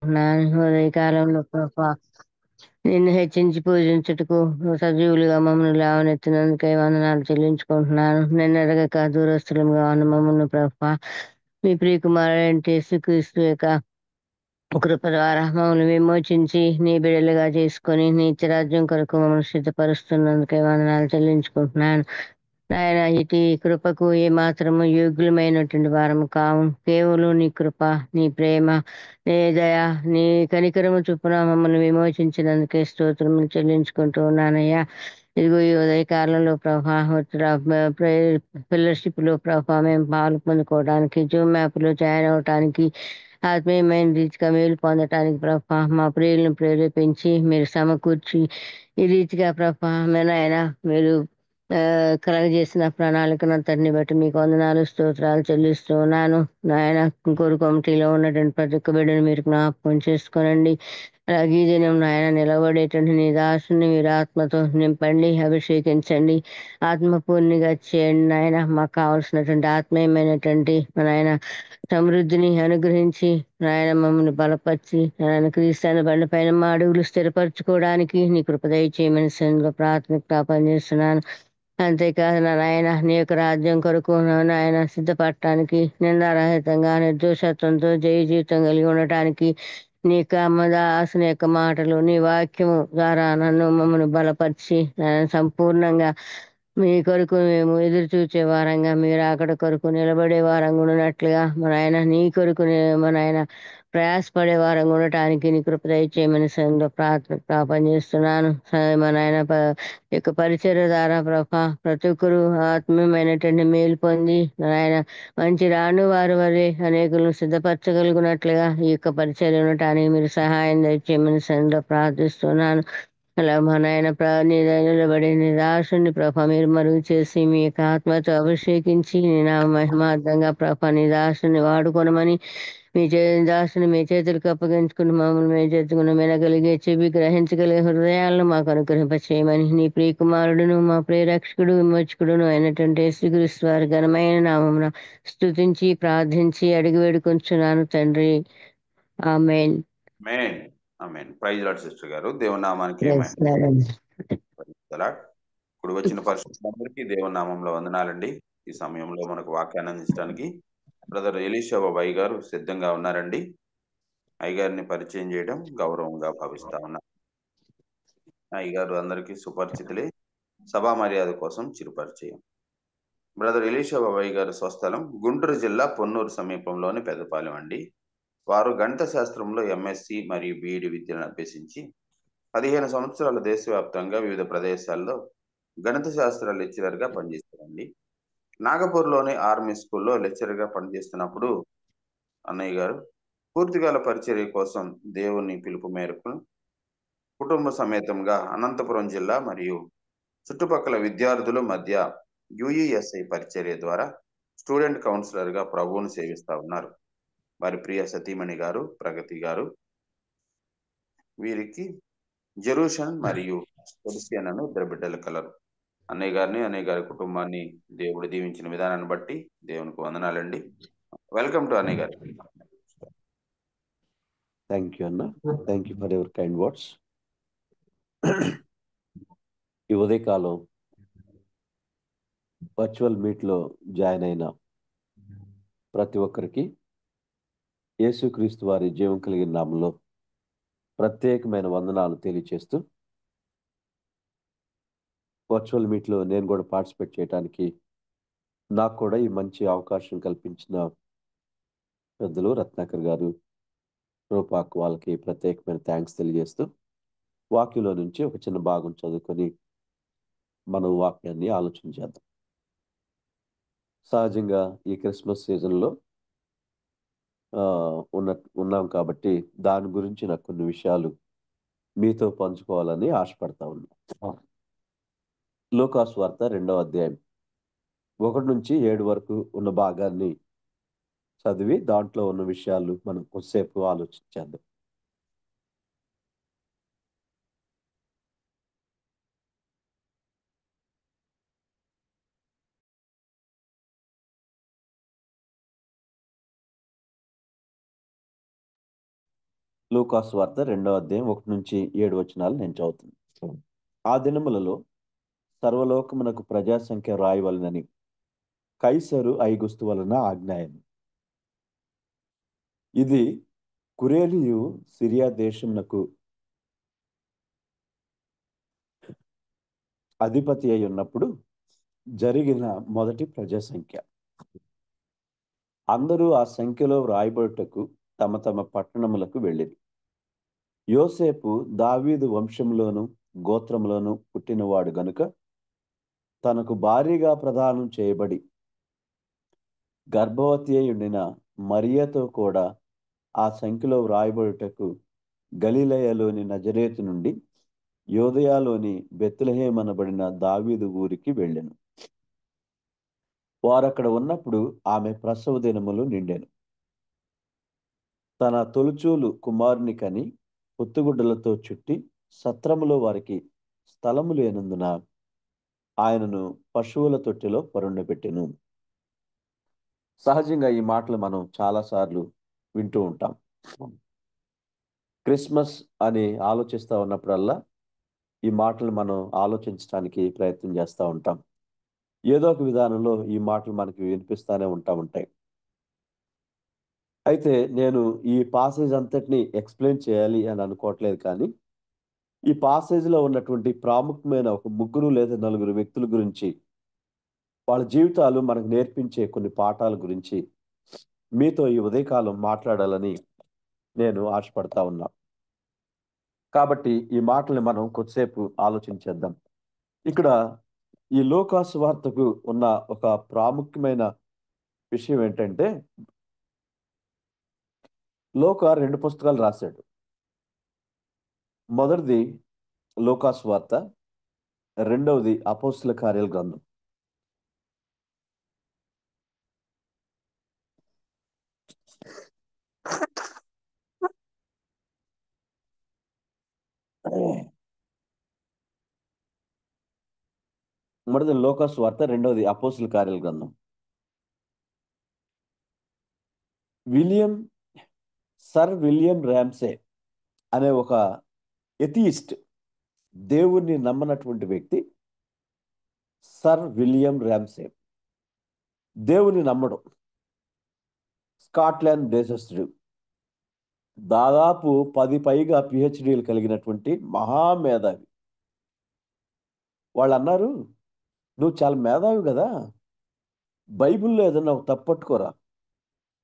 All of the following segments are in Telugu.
చెల్లించుకుంటున్నాను. ఉదయకాలంలో ప్రభా నిన్ను హెచ్చించి పూజించుటకు సజీవులుగా మమ్మల్ని లేవనెత్తినందుకై వందనాలు చెల్లించుకుంటున్నాను. నిన్నెరగక దూరస్తులుగా ఉన్న మమ్మల్ని ప్రభా మీ ప్రియకుమారుడంటే యేసుక్రీస్తు యొక్క కృప ద్వారా మమ్మల్ని విమోచించి నీ బిడ్డలుగా చేసుకొని నీ రాజ్యం కొరకు మమ్మల్ని సిద్ధపరుస్తున్నందుకై వందనాలు చెల్లించుకుంటున్నాను. నాయన ఇటు కృపకు ఏమాత్రము యోగ్యులమైనటువంటి వారము కావు. కేవలం నీ కృప, నీ ప్రేమ, నీ దయ, నీ కనికరము చొప్పున మమ్మల్ని విమోచించినందుకే స్తోత్రములు చెల్లించుకుంటూ ఉన్నానయ్యా. ఇదిగో ఈ ఉదయ కాలంలో ప్రభా ఫెలోషిప్ లో ప్రభా మేము పాలు పొందుకోవడానికి, జూమ్ యాప్ లో జాయిన్ అవటానికి, ఆత్మీయమైన రీతిగా మేలు పొందటానికి ప్రభా మా ప్రియులను ప్రేరేపించి మీరు సమకూర్చి ఈ రీతిగా ప్రభా నాయన మీరు కలగజేసిన ప్రణాళికనంతటిని బట్టి మీకు వందనాలు స్తోత్రాలు చెల్లిస్తూ ఉన్నాను. నాయన కోరు కమిటీలో ఉన్నటువంటి ప్రతి ఒక్క బిడ్డను మీరు జ్ఞాపకం చేసుకోనండి. అలాగే ఈ దినం నాయన నిలబడేటువంటి నీ దాసుని మీరు ఆత్మతో నింపండి, అభిషేకించండి, ఆత్మపూర్ణిగా చేయండి. నాయన మాకు కావలసినటువంటి ఆత్మీయమైనటువంటి నాయన సమృద్ధిని అనుగ్రహించి నాయన మమ్మల్ని బలపరిచి నాయన క్రీస్తుని బండ పైన మా అడుగులు స్థిరపరచుకోవడానికి నీ కృప దయచేయమని సంఘంలో ప్రాథమిక జ్ఞాపం చేస్తున్నాను. అంతేకాదు నాయన నీ యొక్క రాజ్యం కొరకు నాయన సిద్ధపడటానికి నిందారహితంగా నిర్దోషత్వంతో జయ జీవితం కలిగి ఉండటానికి నీ యొక్క దాసుని యొక్క మాటలు నీ వాక్యము ద్వారా నన్ను మమ్మల్ని బలపరిచి నాయన సంపూర్ణంగా మీ కొరకు మేము ఎదురు చూచే వారంగా మీరు అక్కడ కొరకు నిలబడే వారంగా ఉన్నట్లుగా మన ఆయన నీ కొరకు మన ఆయన ప్రయాసపడే వారంగా ఉండటానికి నీ కృప దయచేయమని సంఘంలో ప్రార్థన చేస్తున్నాను. మన ఆయన యొక్క పరిచయ ద్వారా ప్రభా ప్రతి ఒక్కరు ఆత్మీయమైనటువంటి మేలు పొంది ఆయన మంచి రాను వారి వరే అనేకులను సిద్ధపరచగలుగునట్లుగా ఈ యొక్క పరిచయం ఉండటానికి మీరు సహాయం దయచేయమని సంఘంలో ప్రార్థిస్తున్నాను. అలా మా నాయన నిలబడి నిరాశని ప్రభ మీరు మరుగు చేసి మీ యొక్క ఆత్మతో అభిషేకించి నా మహిమార్థంగా ప్రభ నిరాశని వాడుకొనమని మీ దాసుని మీ చేతులకు అప్పగించుకుని మమ్మల్ని మేము చేతుకుని వినగలిగే చెవి గ్రహించగలిగే హృదయాలను మాకు అనుగ్రహింపచేయమని నీ ప్రియకుమారుడును మా ప్రియరక్షకుడు విమోచకుడును అయినటువంటి యేసుక్రీస్తు వారి ఘనమైన నామమున స్తుతించి ప్రార్థించి అడిగి వేడుకొంచున్నాను తండ్రి. Amen. Amen. Amen. Praise Lord sister గారు. దేవుని నామానికి Praise మహిమ. Lord. Praise Lord. ఇప్పుడు వచ్చిన పరిశుద్ధులందరికీ దేవుని నామంలో వందనాలండి. ఈ సమయంలో మనకు వాక్యాన్ని అందించడానికి బ్రదర్ ఎలీషా బాబాయ్ గారు సిద్ధంగా ఉన్నారండి. అయ్యగారిని పరిచయం చేయడం గౌరవంగా భావిస్తా ఉన్నా. అయ్యగారు అందరికీ సుపరిచితులే. సభా మర్యాద కోసం చిరు పరిచయం. బ్రదర్ ఎలీషా బాబాయ్ గారి స్వస్థలం గుంటూరు జిల్లా పొన్నూరు సమీపంలోని పెద్దపాలెం అండి. వారు గణిత శాస్త్రంలో ఎంఎస్సి మరియు బిఈడి విద్యను అభ్యసించి 15 సంవత్సరాలు దేశవ్యాప్తంగా వివిధ ప్రదేశాల్లో గణిత శాస్త్ర లెక్చరర్గా పనిచేస్తారండి. నాగపూర్లోని ఆర్మీ స్కూల్లో లెక్చరర్గా పనిచేస్తున్నప్పుడు అన్నయ్య గారు పూర్తికాల పరిచర్య కోసం దేవుని పిలుపు మేరకు కుటుంబ సమేతంగా అనంతపురం జిల్లా మరియు చుట్టుపక్కల విద్యార్థుల మధ్య యుఈఎస్ఐ పరిచర్య ద్వారా స్టూడెంట్ కౌన్సిలర్గా ప్రభువును సేవిస్తా ఉన్నారు. వారి ప్రియ సతీమణి గారు ప్రగతి గారు. వీరికి జెరూషన్ మరియు సెబస్టియన్ అను ఇద్దరు బిడ్డలు కలరు. అన్నయ్య గారిని అన్నయ్య గారి కుటుంబాన్ని దేవుడు దీవించిన విధానాన్ని బట్టి దేవునికి వందనాలండి. వెల్కమ్ టు అన్నయ్య గారు. థ్యాంక్ యూ అన్న. Thank you for your kind words. ఈ ఉదయకాలం వర్చువల్ మీట్లో జాయిన్ అయిన ప్రతి ఒక్కరికి యేసుక్రీస్తు వారి జీవం కలిగిన నామంలో ప్రత్యేకమైన వందనాలు తెలియచేస్తూ వర్చువల్ మీట్లో నేను కూడా పార్టిసిపేట్ చేయడానికి నాకు కూడా ఈ మంచి అవకాశం కల్పించిన పెద్దలు రత్నాకర్ గారు, రూపాక్ వాళ్ళకి ప్రత్యేకమైన థ్యాంక్స్ తెలియజేస్తూ వాక్యంలో నుంచి ఒక చిన్న భాగం చదువుకొని మనం వాక్యాన్ని ఆలోచన చేద్దాం. సహజంగా ఈ క్రిస్మస్ సీజన్లో ఉన్నాం కాబట్టి దాని గురించి నాకు కొన్ని విషయాలు మీతో పంచుకోవాలని ఆశపడతా ఉన్నా. లూకా సువార్త 2వ అధ్యాయం 1 నుంచి 7 వరకు ఉన్న భాగాన్ని చదివి దాంట్లో ఉన్న విషయాలు మనం కొద్దిసేపు ఆలోచించేద్దాం. లూకాసు వార్త 2వ అధ్యాయం 1-7 నేను చదువుతున్నాను. ఆ దినములలో సర్వలోకమునకు ప్రజాసంఖ్య రాయవలనని కైసరు ఐగుస్తు వలన ఆజ్ఞాయను. ఇది కురేలియు సిరియా దేశమునకు అధిపతి అయి ఉన్నప్పుడు జరిగిన మొదటి ప్రజాసంఖ్య. అందరూ ఆ సంఖ్యలో వ్రాయబడుటకు తమ తమ పట్టణములకు వెళ్ళిరి. యోసేపు దావీదు వంశంలోను గోత్రంలోను పుట్టినవాడు గనుక తనకు భారీగా ప్రదానం చేయబడి గర్భవతి అయి ఉండిన మరియతో కూడా ఆ సంఖ్యలో వ్రాయబడుటకు గలిలయలోని నజరేతు నుండి యోదయాలోని బెత్లెహేం అనబడిన దావీదు ఊరికి వెళ్ళెను. వారక్కడ ఉన్నప్పుడు ఆమె ప్రసవ దినములు నిండెను. తన తొలుచూలు కుమారుని కని పొత్తుగుడ్డలతో చుట్టి సత్రములో వారికి స్థలము లేనందున ఆయనను పశువుల తొట్టిలో పరుండబెట్టెను. సహజంగా ఈ మాటలు మనం చాలాసార్లు వింటూ ఉంటాం. క్రిస్మస్ అని ఆలోచిస్తూ ఉన్నప్పుడల్లా ఈ మాటలు మనం ఆలోచించడానికి ప్రయత్నం చేస్తూ ఉంటాం. ఏదో ఒక విధానంలో ఈ మాటలు మనకి వినిపిస్తూనే ఉంటాయి. అయితే నేను ఈ పాసేజ్ అంతటిని ఎక్స్ప్లెయిన్ చేయాలి అని అనుకోవట్లేదు, కానీ ఈ పాసేజ్లో ఉన్నటువంటి ప్రాముఖ్యమైన ఒక 3 లేదా 4 వ్యక్తుల గురించి, వాళ్ళ జీవితాలు మనకు నేర్పించే కొన్ని పాఠాల గురించి మీతో ఈ ఉదయకాలం మాట్లాడాలని నేను ఆశపడతా ఉన్నా. కాబట్టి ఈ మాటల్ని మనం కొద్దిసేపు ఆలోచించేద్దాం. ఇక్కడ ఈ లూకాసు వార్తకు ఉన్న ఒక ప్రాముఖ్యమైన విషయం ఏంటంటే, లూకా 2 పుస్తకాలు రాశాడు. మొదటిది లూకాసు వార్త, రెండవది అపోస్తల కార్యాల గ్రంథం. మొదటి లూకాసు వార్త, రెండవది అపోస్తల కార్యాల గ్రంథం. సర్ విలియం ర్యామ్సే అనే ఒక ఎథియిస్ట్, దేవుణ్ణి నమ్మనటువంటి వ్యక్తి సర్ విలియం ర్యామ్సే. దేవుని నమ్మడం, స్కాట్లాండ్ దేశస్థుడు, దాదాపు 10 పైగా పిహెచ్డీలు కలిగినటువంటి మహామేధావి. వాళ్ళు అన్నారు, నువ్వు చాలా మేధావి కదా, బైబిల్లో ఏదన్నా ఒక తప్పట్టుకోరా,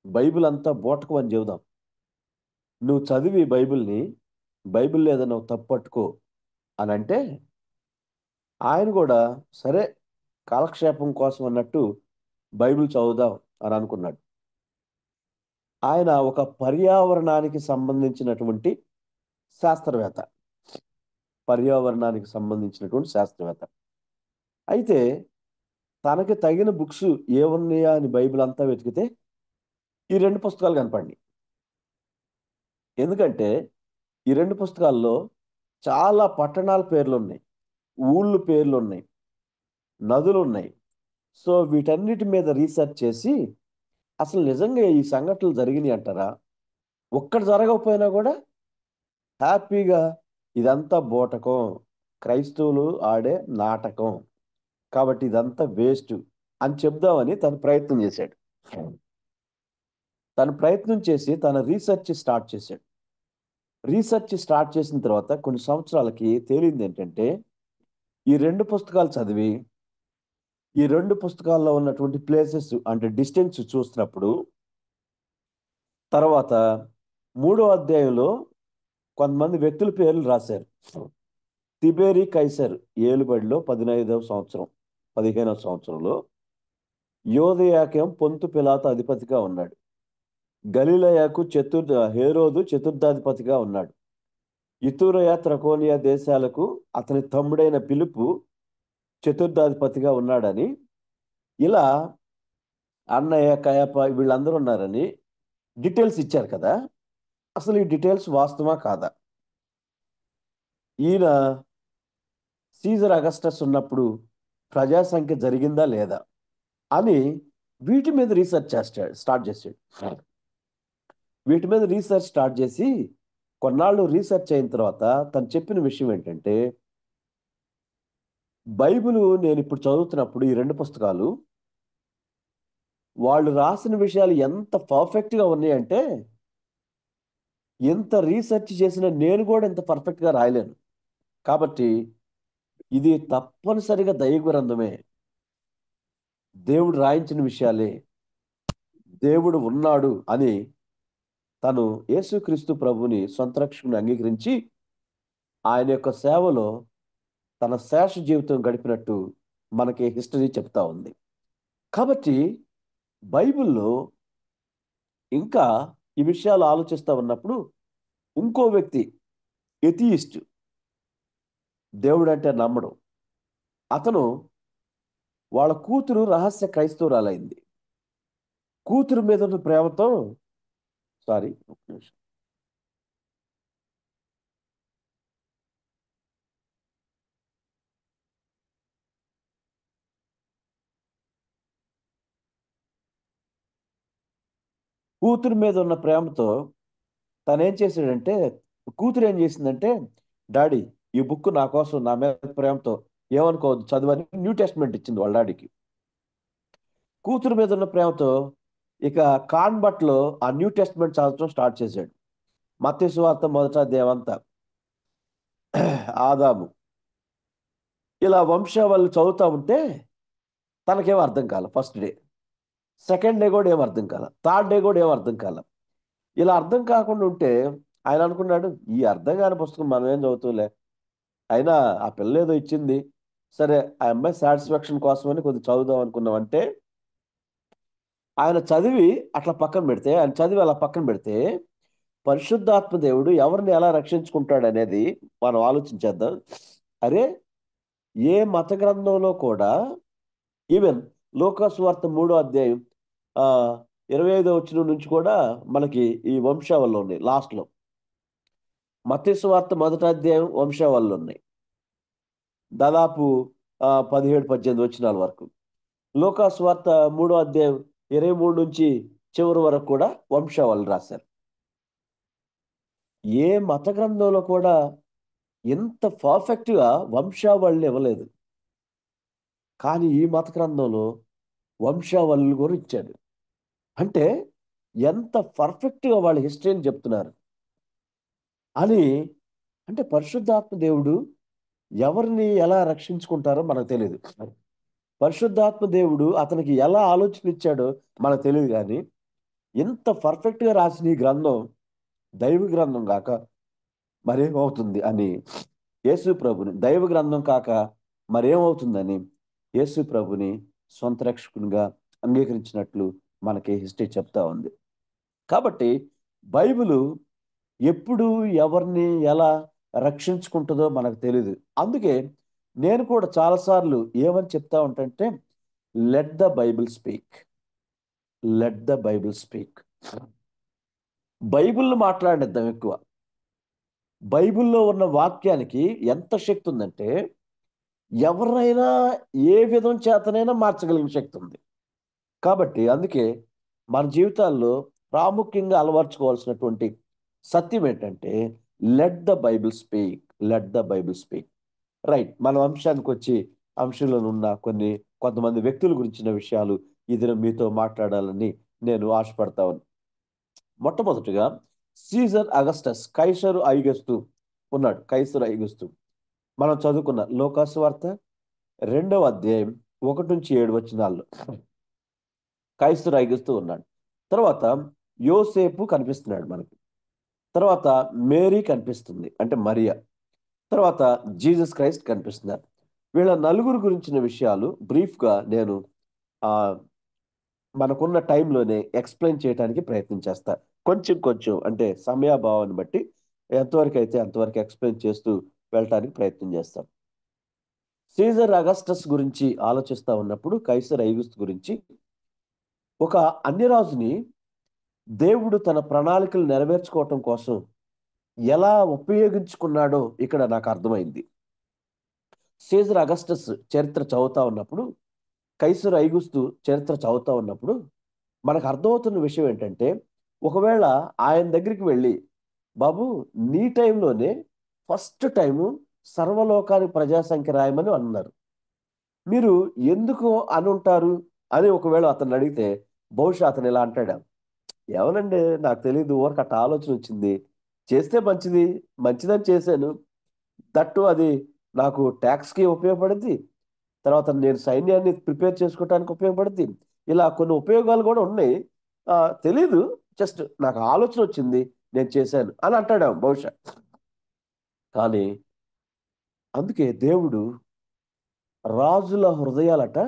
బైబిల్ అంతా బోటకం అని చెబుదాం, నువ్వు చదివి బైబిల్లో ఏదన్నా ఒక తప్పట్టుకో అని అంటే, ఆయన కూడా సరే కాలక్షేపం కోసం అన్నట్టు బైబిల్ చదువుదాం అని అనుకున్నాడు. ఆయన ఒక పర్యావరణానికి సంబంధించినటువంటి శాస్త్రవేత్త. అయితే తనకి తగిన బుక్స్ ఏమున్నాయా అని బైబిల్ అంతా వెతికితే ఈ 2 పుస్తకాలు కనపడి. ఎందుకంటే ఈ 2 పుస్తకాల్లో చాలా పట్టణాల పేర్లు ఉన్నాయి, ఊళ్ళు పేర్లు ఉన్నాయి, నదులు ఉన్నాయి. సో వీటన్నిటి మీద రీసెర్చ్ చేసి అసలు నిజంగా ఈ సంఘటనలు జరిగినాయి అంటారా, ఒక్కటి జరగకపోయినా కూడా హ్యాపీగా ఇదంతా బోటకం, క్రైస్తవులు ఆడే నాటకం, కాబట్టి ఇదంతా వేస్ట్ అని చెప్దామని తను ప్రయత్నం చేశాడు. తను ప్రయత్నం చేసి తన రీసెర్చ్ స్టార్ట్ చేశాడు. రీసెర్చ్ స్టార్ట్ చేసిన తర్వాత కొన్ని సంవత్సరాలకి తేలింది ఏంటంటే, ఈ 2 పుస్తకాలు చదివి ఈ 2 పుస్తకాల్లో ఉన్నటువంటి ప్లేసెస్ అంటే డిస్టెన్స్ చూసినప్పుడు, తర్వాత 3వ అధ్యాయంలో కొంతమంది వ్యక్తుల పేర్లు రాశారు. తిబేరి కైసర్ ఏలుబడిలో 15వ సంవత్సరంలో యోదయాకేం పొంతు పిలాతు అధిపతిగా ఉన్నాడు. గలిలయకు హేరోదు చతుర్థాధిపతిగా ఉన్నాడు. ఇతురయ త్రకోనియా దేశాలకు అతని తమ్ముడైన పిలుపు చతుర్థాధిపతిగా ఉన్నాడని, ఇలా అన్నయ్య కయప వీళ్ళందరూ ఉన్నారని డీటెయిల్స్ ఇచ్చారు కదా. అసలు ఈ డీటెయిల్స్ వాస్తవా కాదా? ఈయన సీజర్ అగస్టస్ ఉన్నప్పుడు ప్రజాసంఖ్య జరిగిందా లేదా అని వీటి మీద రీసెర్చ్ స్టార్ట్ చేశాడు. వీటి మీద రీసెర్చ్ స్టార్ట్ చేసి కొన్నాళ్ళు రీసెర్చ్ అయిన తర్వాత తను చెప్పిన విషయం ఏంటంటే, బైబిలు నేను ఇప్పుడు చదువుతున్నప్పుడు ఈ 2 పుస్తకాలు వాళ్ళు రాసిన విషయాలు ఎంత పర్ఫెక్ట్‌గా ఉన్నాయంటే, ఎంత రీసెర్చ్ చేసినా నేను కూడా ఇంత పర్ఫెక్ట్‌గా రాయలేను. కాబట్టి ఇది తప్పనిసరిగా దైవ గ్రంథమే. దేవుడు రాయించిన విషయాలే. దేవుడు ఉన్నాడు అని తను యేసుక్రీస్తు ప్రభువుని సొంత రక్షకుని అంగీకరించి, ఆయన యొక్క సేవలో తన శేష జీవితం గడిపినట్టు మనకి హిస్టరీ చెప్తా ఉంది. కాబట్టి బైబిల్‌లో ఇంకా ఈ విషయాలు ఆలోచిస్తా ఉన్నప్పుడు ఇంకో వ్యక్తి ఎథియిస్ట్, దేవుడంటే నమ్మడు. అతను వాళ్ళ కూతురు రహస్య క్రైస్తవురాలైంది. కూతురు మీద ఉన్న ప్రేమతో సారీ ఒక్క నిమిషం. కూతురు మీద ఉన్న ప్రేమతో తనేం చేశాడంటే, కూతురు ఏం చేసిందంటే, డాడీ ఈ బుక్ నా కోసం నా మీద ప్రేమతో ఏమనుకోవద్దు చదువని న్యూ టెస్ట్మెంట్ ఇచ్చింది వాళ్ళ డాడీకి. కూతురు మీద ఉన్న ప్రేమతో ఇక కాన్బట్లో ఆ న్యూ టెస్ట్మెంట్ చదవటం స్టార్ట్ చేశాడు. మత్తయి సువార్త మొదట అధ్యాయం అంతా ఆదాము ఇలా వంశావళి చదువుతా ఉంటే తనకేం అర్థం కాల. ఫస్ట్ డే, సెకండ్ డే కూడా ఏం అర్థం కాల, థర్డ్ డే కూడా ఏం అర్థం కాల. ఇలా అర్థం కాకుండా ఉంటే ఆయన అనుకున్నాడు, ఈ అర్థం కాని పుస్తకం మనం ఏం చదువుతూలే, అయినా ఆ పిల్ల ఏదో ఇచ్చింది, సరే ఆ అమ్మాయి సాటిస్ఫాక్షన్ కోసమని కొద్దిగా చదువుదాం అనుకున్నాం అంటే, ఆయన చదివి అట్లా పక్కన పెడితే, ఆయన చదివి అలా పక్కన పెడితే పరిశుద్ధాత్మ దేవుడు ఎవరిని ఎలా రక్షించుకుంటాడు అనేది మనం ఆలోచించేద్దాం. అరే, ఏ మత గ్రంథంలో కూడా ఈవెన్ లూకాసు వార్త 3వ అధ్యాయం 25వ వచనం నుంచి కూడా మనకి ఈ వంశావళులు ఉన్నాయి. లాస్ట్లో మత్తయి సువార్త మొదటి అధ్యాయం వంశావళులు ఉన్నాయి, దాదాపు 17-18 వచనాల వరకు. లూకాసు వార్త 3వ అధ్యాయం 23 నుంచి చివరి వరకు కూడా వంశావళులు రాశారు. ఏ మత గ్రంథంలో కూడా ఇంత పర్ఫెక్ట్గా వంశావళిని ఇవ్వలేదు. కానీ ఈ మత గ్రంథంలో వంశావళులు కూడా ఇచ్చాడు. అంటే ఎంత పర్ఫెక్ట్గా వాళ్ళ హిస్టరీని చెప్తున్నారు అని. అంటే పరిశుద్ధాత్మ దేవుడు ఎవరిని ఎలా రక్షించుకుంటారో మనకు తెలియదు. పరిశుద్ధాత్మ దేవుడు అతనికి ఎలా ఆలోచన ఇచ్చాడో మనకు తెలియదు. కానీ ఇంత పర్ఫెక్ట్గా రాసిన ఈ గ్రంథం దైవ గ్రంథం కాక మరేమవుతుంది అని యేసు ప్రభుని, దైవ గ్రంథం కాక మరేమవుతుందని యేసు ప్రభుని సొంత రక్షకునిగా అంగీకరించినట్లు మనకి హిస్టరీ చెప్తా ఉంది. కాబట్టి బైబిలు ఎప్పుడు ఎవరిని ఎలా రక్షించుకుంటుందో మనకు తెలియదు. అందుకే నేను కూడా చాలాసార్లు ఏమని చెప్తా ఉంటానంటే, let the Bible speak, let the Bible speak. బైబిల్ని మాట్లాడిద్దాం ఎక్కువ. బైబిల్లో ఉన్న వాక్యానికి ఎంత శక్తి ఉందంటే, ఎవరైనా ఏ విధం చేతనైనా మార్చగలిగిన శక్తి ఉంది. కాబట్టి అందుకే మన జీవితాల్లో ప్రాముఖ్యంగా అలవర్చుకోవాల్సినటువంటి సత్యం ఏంటంటే, let the Bible speak, let the Bible speak. Right, మన అంశానికి వచ్చి అంశంలో ఉన్న కొంతమంది వ్యక్తుల గురించిన విషయాలు ఈ దినం మీతో మాట్లాడాలని నేను ఆశపడతాను. మొట్టమొదటిగా సీజర్ అగస్టస్, కైసరు ఐగుస్తు ఉన్నాడు. కైసరు ఐగుస్తు మనం చదువుకున్న లూకాసు వార్త 2వ అధ్యాయం 1 నుంచి 7 వచనాల్లో కైసరు ఐగుస్తు ఉన్నాడు. తర్వాత యోసేపు కనిపిస్తున్నాడు మనకి. తర్వాత మేరీ కనిపిస్తుంది, అంటే మరియా. తర్వాత జీసస్ క్రైస్ట్ కనిపిస్తున్నారు. వీళ్ళ నలుగురు గురించిన విషయాలు బ్రీఫ్గా నేను మనకున్న టైంలోనే ఎక్స్ప్లెయిన్ చేయడానికి ప్రయత్నం చేస్తా. కొంచెం అంటే సమయాభావాన్ని బట్టి ఎంతవరకు అయితే అంతవరకు ఎక్స్ప్లెయిన్ చేస్తూ వెళ్ళటానికి ప్రయత్నం చేస్తాం. సీజర్ అగస్టస్ గురించి ఆలోచిస్తా ఉన్నప్పుడు కైసర్ ఐగుస్తు గురించి, ఒక అన్యరాజుని దేవుడు తన ప్రణాళికలు నెరవేర్చుకోవటం కోసం ఎలా ఉపయోగించుకున్నాడో ఇక్కడ నాకు అర్థమైంది. సీజర్ అగస్టస్ చరిత్ర చదువుతా ఉన్నప్పుడు, కైసర్ ఐగుస్తు చరిత్ర చదువుతా ఉన్నప్పుడు మనకు అర్థమవుతున్న విషయం ఏంటంటే, ఒకవేళ ఆయన దగ్గరికి వెళ్ళి బాబు నీ టైంలోనే ఫస్ట్ టైము సర్వలోకానికి ప్రజాసంఖ్య రాయమని అన్నారు. మీరు ఎందుకు అని ఉంటారు అని ఒకవేళ అతను అడిగితే బహుశా అతను ఇలా అంటాడు, ఏమనండి నాకు తెలియదు, ఊరికి అట్ట ఆలోచన వచ్చింది, చేస్తే మంచిది, మంచిదని చేశాను, దట్టు అది నాకు ట్యాక్స్కి ఉపయోగపడుద్ది, తర్వాత నేను సైన్యాన్ని ప్రిపేర్ చేసుకోవడానికి ఉపయోగపడుద్ది, ఇలా కొన్ని ఉపయోగాలు కూడా ఉన్నాయి, ఆ, తెలీదు, జస్ట్ నాకు ఆలోచన వచ్చింది, నేను చేశాను అని అంటాడు బహుశా. కానీ అందుకే దేవుడు రాజుల హృదయాలట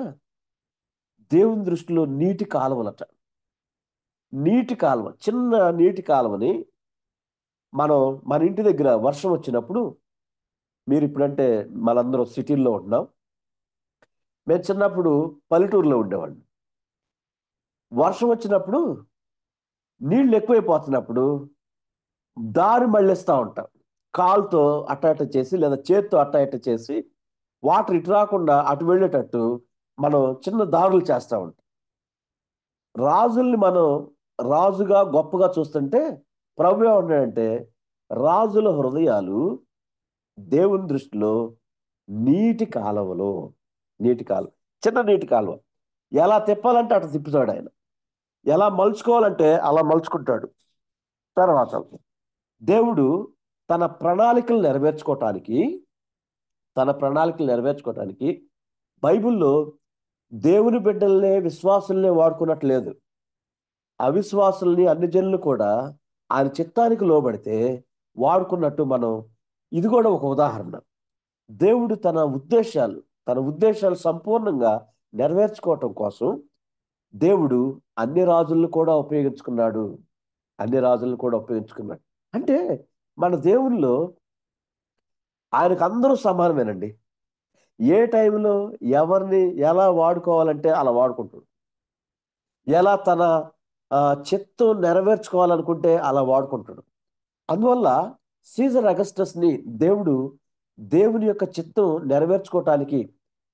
దేవుని దృష్టిలో నీటి కాలువలట. నీటి కాలువ, చిన్న నీటి కాలువని మనం మన ఇంటి దగ్గర వర్షం వచ్చినప్పుడు, మీరు ఇప్పుడంటే మనందరం సిటీల్లో ఉంటున్నాం, మేము చిన్నప్పుడు పల్లెటూరులో ఉండేవాడిని. వర్షం వచ్చినప్పుడు నీళ్ళు ఎక్కువైపోతున్నప్పుడు దారి మళ్ళిస్తూ ఉంటాం, కాలుతో అట్ట చేసి లేదా చేత్తో అట్ట చేసి వాటర్ ఇటు రాకుండా అటు వెళ్ళేటట్టు మనం చిన్న దారులు చేస్తూ ఉంటాం. రాజుల్ని మనం రాజుగా గొప్పగా చూస్తుంటే ప్రభు ఏమంటాడంటే రాజుల హృదయాలు దేవుని దృష్టిలో నీటి కాలువలో, నీటి కాలువ, చిన్న నీటి కాలువ, ఎలా తిప్పాలంటే అటు తిప్పుతాడు ఆయన, ఎలా మలుచుకోవాలంటే అలా మలుచుకుంటాడు. తర్వాత దేవుడు తన ప్రణాళికలు నెరవేర్చుకోవటానికి బైబిల్లో దేవుని బిడ్డల్నే విశ్వాసుల్నే వాడుకున్నట్లేదు, అవిశ్వాసుల్ని అన్ని జనులు కూడా ఆయన చిత్తానికి లోబడితే వాడుకున్నట్టు మనం, ఇది కూడా ఒక ఉదాహరణ. దేవుడు తన ఉద్దేశాలు సంపూర్ణంగా నెరవేర్చుకోవటం కోసం దేవుడు అన్ని రాజులను కూడా ఉపయోగించుకున్నాడు. అంటే మన దేవుల్లో ఆయనకు అందరూ సమానమేనండి. ఏ టైంలో ఎవరిని ఎలా వాడుకోవాలంటే అలా వాడుకుంటాడు, ఎలా తన చిత్తం నెరవేర్చుకోవాలనుకుంటే అలా వాడుకుంటాడు. అందువల్ల సీజర్ అగస్టస్ని దేవుని యొక్క చిత్తం నెరవేర్చుకోవటానికి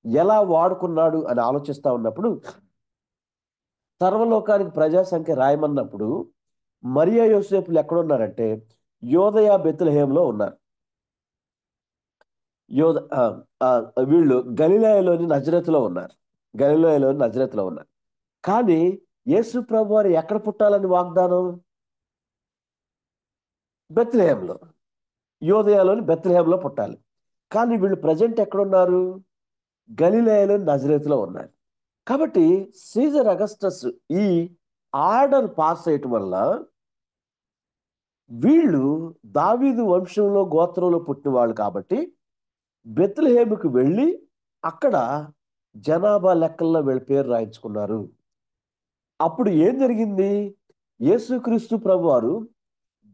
ఎలా వాడుకున్నాడు అని ఆలోచిస్తా ఉన్నప్పుడు, సర్వలోకానికి ప్రజాసంఖ్య రాయమన్నప్పుడు మరియా యోసేపులు ఎక్కడున్నారంటే యోదయ బెత్లెహేంలో ఉన్నారు. వీళ్ళు గలిలయలోని నజరేతులో ఉన్నారు. కానీ యేసు ప్రభు వారు ఎక్కడ పుట్టాలని వాగ్దానం? బెత్లెహేంలో, యోదయలోని బెత్లెహేంలో పుట్టాలి. కానీ వీళ్ళు ప్రజెంట్ ఎక్కడున్నారు? గలిలయలోని నజరేతులో ఉన్నారు. కాబట్టి సీజర్ అగస్టస్ ఈ ఆర్డర్ పాస్ అయ్యటం వల్ల వీళ్ళు దావీదు వంశంలో గోత్రంలో పుట్టిన వాళ్ళు కాబట్టి బెత్లెహేముకు వెళ్ళి అక్కడ జనాభా లెక్కల్లో వీళ్ళ పేరు రాయించుకున్నారు. అప్పుడు ఏం జరిగింది? యేసుక్రీస్తు ప్రభువారు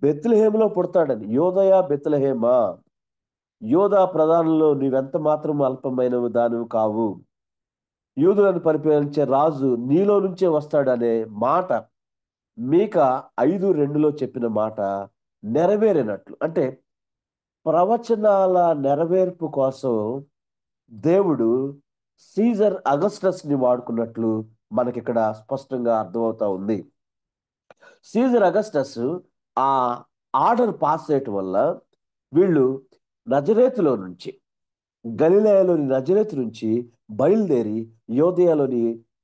బెత్లెహేములో పుడతాడని, యోదయ బెత్లెహేమా, యోధా ప్రధానంలో నీవెంత మాత్రం అల్పమైన దానివి కావు, యూదులను పరిపాలించే రాజు నీలో నుంచే వస్తాడనే మాట మీకా 5:2లో చెప్పిన మాట నెరవేరినట్లు, అంటే ప్రవచనాల నెరవేర్పు కోసం దేవుడు సీజర్ అగస్టస్ ని వాడుకున్నట్లు మనకిక్కడ స్పష్టంగా అర్థమవుతా ఉంది. సీజర్ అగస్టస్ ఆ ఆర్డర్ పాస్ చేయటం వల్ల వీళ్ళు నజరేతులో నుంచి, గలిలయలోని నజరేతు నుంచి బయలుదేరి యోదయలోని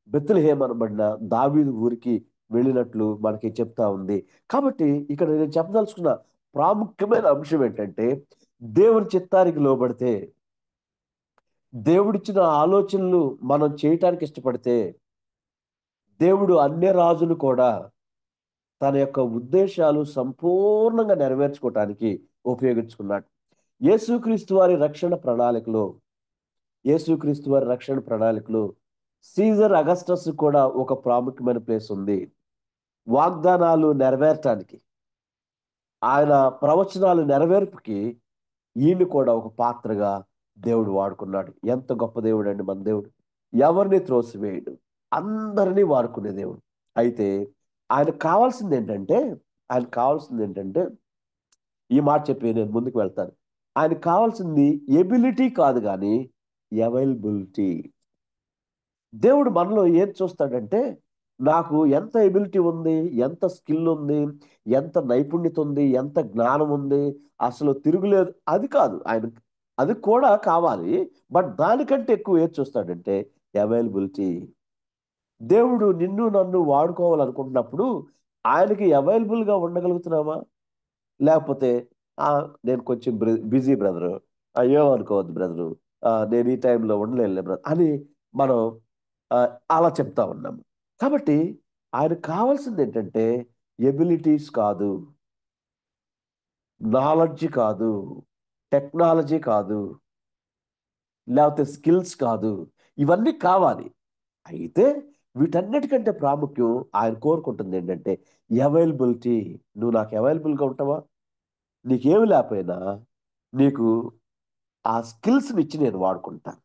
బెత్లెహేం అనబడిన దావీదు ఊరికి వెళ్ళినట్లు మనకి చెప్తా ఉంది. కాబట్టి ఇక్కడ నేను చెప్పదలుచుకున్న ప్రాముఖ్యమైన అంశం ఏంటంటే, దేవుని చిత్తానికి లోబడితే, దేవుడిచ్చిన ఆలోచనలు మనం చేయటానికి ఇష్టపడితే దేవుడు అన్ని రాజులు కూడా తన యొక్క ఉద్దేశాలు సంపూర్ణంగా నెరవేర్చుకోవటానికి ఉపయోగించుకున్నాడు. యేసుక్రీస్తు వారి రక్షణ ప్రణాళికలో సీజర్ అగస్టస్ కూడా ఒక ప్రాముఖ్యమైన ప్లేస్ ఉంది. వాగ్దానాలు నెరవేర్చడానికి, ఆయన ప్రవచనాలు నెరవేర్పుకి ఈయన్ని కూడా ఒక పాత్రగా దేవుడు వాడుకున్నాడు. ఎంత గొప్ప దేవుడు అండి మన దేవుడు! ఎవరిని త్రోసివేయడు, అందరినీ వాడుకునే దేవుడు. అయితే ఆయనకు కావాల్సింది ఏంటంటే ఈ మాట చెప్పి నేను ముందుకు వెళ్తాను. ఆయనకు కావాల్సింది ఎబిలిటీ కాదు కానీ అవైలబిలిటీ. దేవుడు మనలో ఏం చూస్తాడంటే నాకు ఎంత ఎబిలిటీ ఉంది, ఎంత స్కిల్ ఉంది, ఎంత నైపుణ్యత ఉంది, ఎంత జ్ఞానం ఉంది, అసలు తిరుగులేదు, అది కాదు ఆయన. అది కూడా కావాలి. బట్ దానికంటే ఎక్కువ ఏది చూస్తాడంటే అవైలబిలిటీ. దేవుడు నిన్ను నన్ను వాడుకోవాలనుకుంటున్నప్పుడు ఆయనకి అవైలబుల్గా ఉండగలుగుతున్నామా? లేకపోతే "ఆ, నేను కొంచెం బిజీ బ్రదరు, అయ్యో అనుకోవద్దు బ్రదరు, నేను ఈ టైంలో ఉండలేనులే బ్రదర్" అని మనం ఆ, అలా చెప్తా ఉన్నాము. కాబట్టి ఆయనకు కావాల్సింది ఏంటంటే ఎబిలిటీస్ కాదు, నాలెడ్జ్ కాదు, టెక్నాలజీ కాదు, లేకపోతే స్కిల్స్ కాదు. ఇవన్నీ కావాలి. అయితే వీటన్నిటికంటే ప్రాముఖ్యం ఆయన కోరుకుంటుంది ఏంటంటే అవైలబిలిటీ. నువ్వు నాకు అవైలబుల్గా ఉంటావా? నీకేమి లేకపోయినా నీకు ఆ స్కిల్స్ని ఇచ్చి నేను వాడుకుంటాను.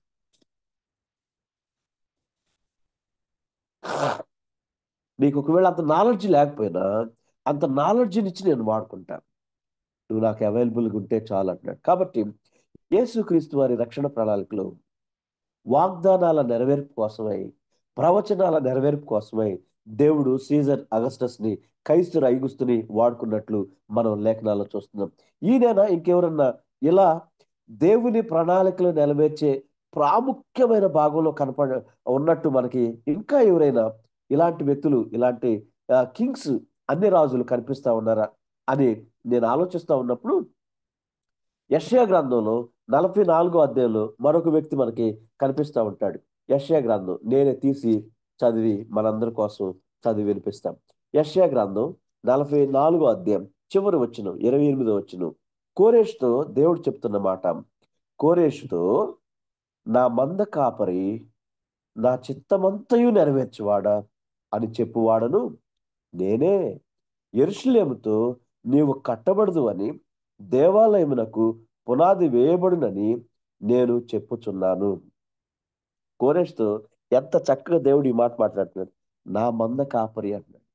నీకు ఒకవేళ అంత నాలెడ్జ్ లేకపోయినా అంత నాలెడ్జ్ని ఇచ్చి నేను వాడుకుంటాను. నువ్వు నాకు అవైలబుల్గా ఉంటే చాలు అంటున్నాడు. కాబట్టి యేసుక్రీస్తు వారి రక్షణ ప్రణాళికలో వాగ్దానాల నెరవేర్పు కోసమై, ప్రవచనాల నెరవేర్పు కోసమై దేవుడు సీజర్ అగస్టస్ ని, కైసర్ ఐగుస్తుని వాడుకున్నట్లు మనం లేఖనాల్లో చూస్తున్నాం. ఈయనైనా ఇంకెవరన్నా ఇలా దేవుని ప్రణాళికలు నెరవేర్చే ప్రాముఖ్యమైన భాగంలో ఉన్నట్టు మనకి ఇంకా ఎవరైనా ఇలాంటి వ్యక్తులు, ఇలాంటి కింగ్స్, అన్ని రాజులు కనిపిస్తా ఉన్నారా అని నేను ఆలోచిస్తా ఉన్నప్పుడు యెషయా గ్రంథంలో 44 అధ్యాయంలో మరొక వ్యక్తి మనకి కనిపిస్తా ఉంటాడు. యెషయా గ్రంథం నేనే తీసి చదివి మనందరి కోసం చదివి వినిపిస్తాం. యెషయా గ్రంథం 44 అధ్యాయం చివరి వచనం 28 వచనం. కోరేషుతో దేవుడు చెప్తున్న మాట, కోరేషుతో నా మంద కాపరి, నా చిత్తమంతయు నెరవేర్చువాడా అని చెప్పువాడను నేనే. యెరూషలేముతో నీవు కట్టబడదు అని, దేవాలయమునకు పునాది వేయబడునని నేను చెప్పుచున్నాను. కోరేష్తో ఎంత చక్కగా దేవుడు ఈ మాట మాట్లాడుతున్నాడు. నా మంద కాపరి అన్నాడు,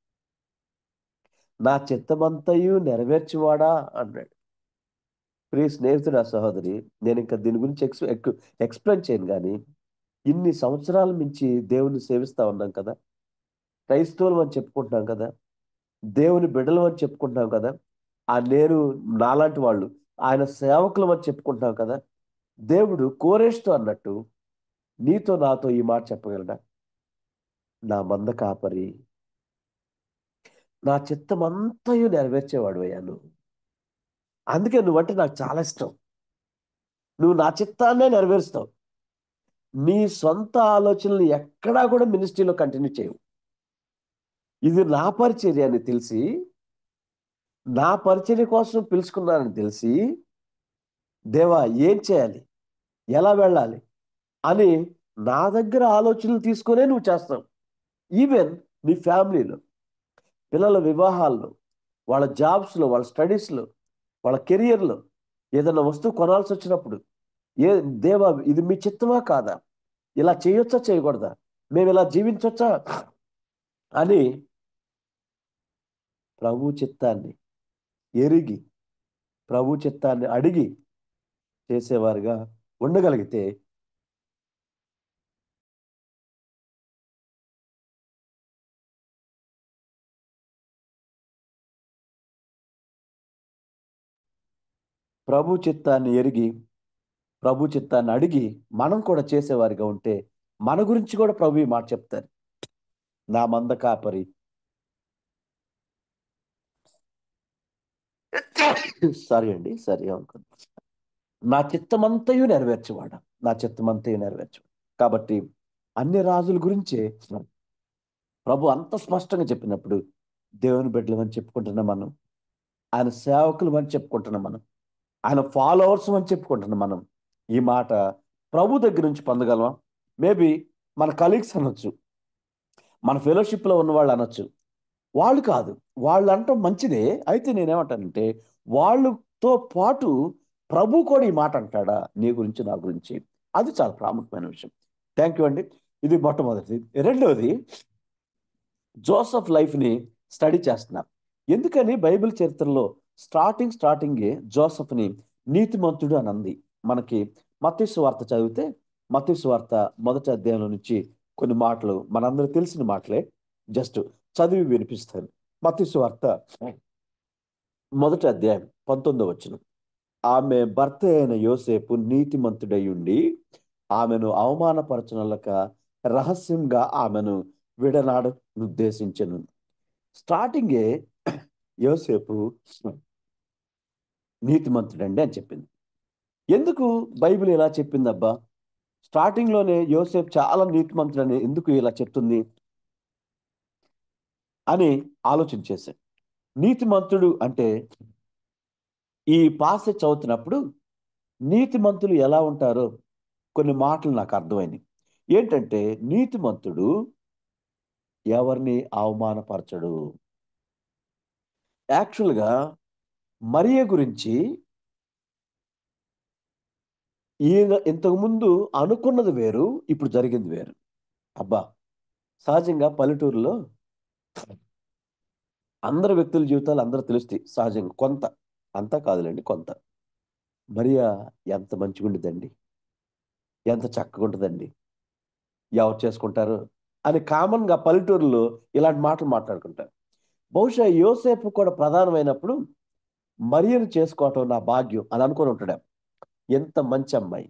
నా చిత్తమంతయు నెరవేర్చువాడా అన్నాడు. ప్రియ స్నేహితుడు, సహోదరి, నేను ఇంకా దీని గురించి ఎక్స్ప్లెయిన్ చేయను. కానీ ఇన్ని సంవత్సరాల నుంచి దేవుని సేవిస్తా ఉన్నాం కదా, క్రైస్తవులు అని చెప్పుకుంటున్నాం కదా, దేవుని బిడ్డలు అని చెప్పుకుంటున్నాం కదా, నేను నాలాంటి వాళ్ళు ఆయన సేవకులు అని చెప్పుకుంటున్నాం కదా. దేవుడు కోరేష్తో అన్నట్టు నీతో నాతో ఈ మాట చెప్పగలడా? నా మంద కాపరి, నా చిత్తమంతయు నెరవేర్చేవాడు అయ్యా నువ్వు. అందుకే నువ్వంటే నాకు చాలా ఇష్టం. నువ్వు నా చిత్తాన్నే నెరవేరుస్తావు. నీ సొంత ఆలోచనలు ఎక్కడా కూడా మినిస్ట్రీలో కంటిన్యూ చేయవు. ఇది నా పరిచర్య అని తెలిసి, నా పరిచర్య కోసం పిలుచుకున్నానని తెలిసి, దేవా ఏం చేయాలి, ఎలా వెళ్ళాలి అని నా దగ్గర ఆలోచనలు తీసుకునే నువ్వు చేస్తావు. ఈవెన్ నీ ఫ్యామిలీలో, పిల్లల వివాహాల్లో, వాళ్ళ జాబ్స్లో, వాళ్ళ స్టడీస్లో, వాళ్ళ కెరియర్లో ఏదైనా వస్తువు కొనాల్సి వచ్చినప్పుడు, దేవా ఇది మీ చిత్తమా కాదా, ఇలా చేయొచ్చా చేయకూడదా, మేము ఇలా జీవించొచ్చా అని ప్రభు చిత్తాన్ని ఎరిగి, ప్రభు చిత్తాన్ని అడిగి చేసేవారుగా ఉండగలిగితే ప్రభు చిత్తాన్ని ఎరిగి, ప్రభు చిత్తాన్ని అడిగి మనం కూడా చేసేవారిగా ఉంటే మన గురించి కూడా ప్రభు ఈ మాట చెప్తారు. నా మంద కాపరి, సారీ అండి, సరే అనుకుంది, నా చిత్తమంతయు నెరవేర్చేవాడు, నా చిత్తమంతయు నెరవేర్చేవాడు. కాబట్టి అన్ని రాజుల గురించే ప్రభు అంత స్పష్టంగా చెప్పినప్పుడు దేవుని బిడ్డలు అని చెప్పుకుంటున్నాం మనం, ఆయన సేవకులు అని చెప్పుకుంటున్నాం మనం, ఆయన ఫాలోవర్స్ అని చెప్పుకుంటున్నాం మనం. ఈ మాట ప్రభు దగ్గర నుంచి పొందగలమా? మేబీ మన కలీగ్స్ అనొచ్చు, మన ఫెలోషిప్లో ఉన్న వాళ్ళు అనొచ్చు. వాళ్ళు కాదు, వాళ్ళు అంటాం మంచిదే. అయితే నేనేమంటానంటే వాళ్ళతో పాటు ప్రభు కూడా ఈ మాట అంటాడా నీ గురించి, నా గురించి? అది చాలా ప్రాముఖ్యమైన విషయం. థ్యాంక్ యూ అండి. ఇది మొట్టమొదటిది. రెండవది, జోసఫ్ లైఫ్ని స్టడీ చేస్తున్నాం. ఎందుకని బైబిల్ చరిత్రలో స్టార్టింగే జోసఫ్ని నీతిమంతుడు అని అంది. మనకి మత్తయి సువార్త చదివితే, మత్తయి సువార్త 1వ అధ్యాయంలో నుంచి కొన్ని మాటలు మనందరూ తెలిసిన మాటలే. జస్ట్ చదివి వినిపిస్తాను. మత్తయి సువార్త 1వ అధ్యాయం 19వ వచనం. ఆమె భర్త అయిన యోసేపు నీతిమంతుడై ఉండి ఆమెను అవమానపరచనలక రహస్యంగా ఆమెను విడనాడుద్దేశించెను. స్టార్టింగే యోసేపు నీతిమంతుడండి అని చెప్పింది. ఎందుకు బైబిల్ ఇలా చెప్పిందబ్బా? స్టార్టింగ్ లోనే యోసేపు చాలా నీతిమంతుడని ఎందుకు ఇలా చెప్తుంది అని ఆలోచన చేశాను. నీతిమంతుడు అంటే ఈ పాసెజ్ చదువుతున్నప్పుడు నీతిమంతులు ఎలా ఉంటారో కొన్ని మాటలు నాకు అర్థమైనవి. ఏంటంటే నీతిమంతుడు ఎవరిని అవమానపరచడు. యాక్చువల్గా మరియ గురించి ఈయన ఇంతకుముందు అనుకున్నది వేరు, ఇప్పుడు జరిగింది వేరు. అబ్బా, సహజంగా పల్లెటూరులో అందరి వ్యక్తుల జీవితాలు అందరూ తెలుస్తాయి సహజంగా. కొంత, అంతా కాదులేండి, కొంత. మరియా ఎంత మంచిగా ఉంటుందండి, ఎంత చక్కగా ఉంటుందండి, ఎవరు చేసుకుంటారు అని కామన్గా పల్లెటూరులో ఇలాంటి మాటలు మాట్లాడుకుంటారు. బహుశా యోసేపు కూడా ప్రధానమైనప్పుడు మరియను చేసుకోవటం నా భాగ్యం అని అనుకుని ఉంటాడు. ఎంత మంచి అమ్మాయి,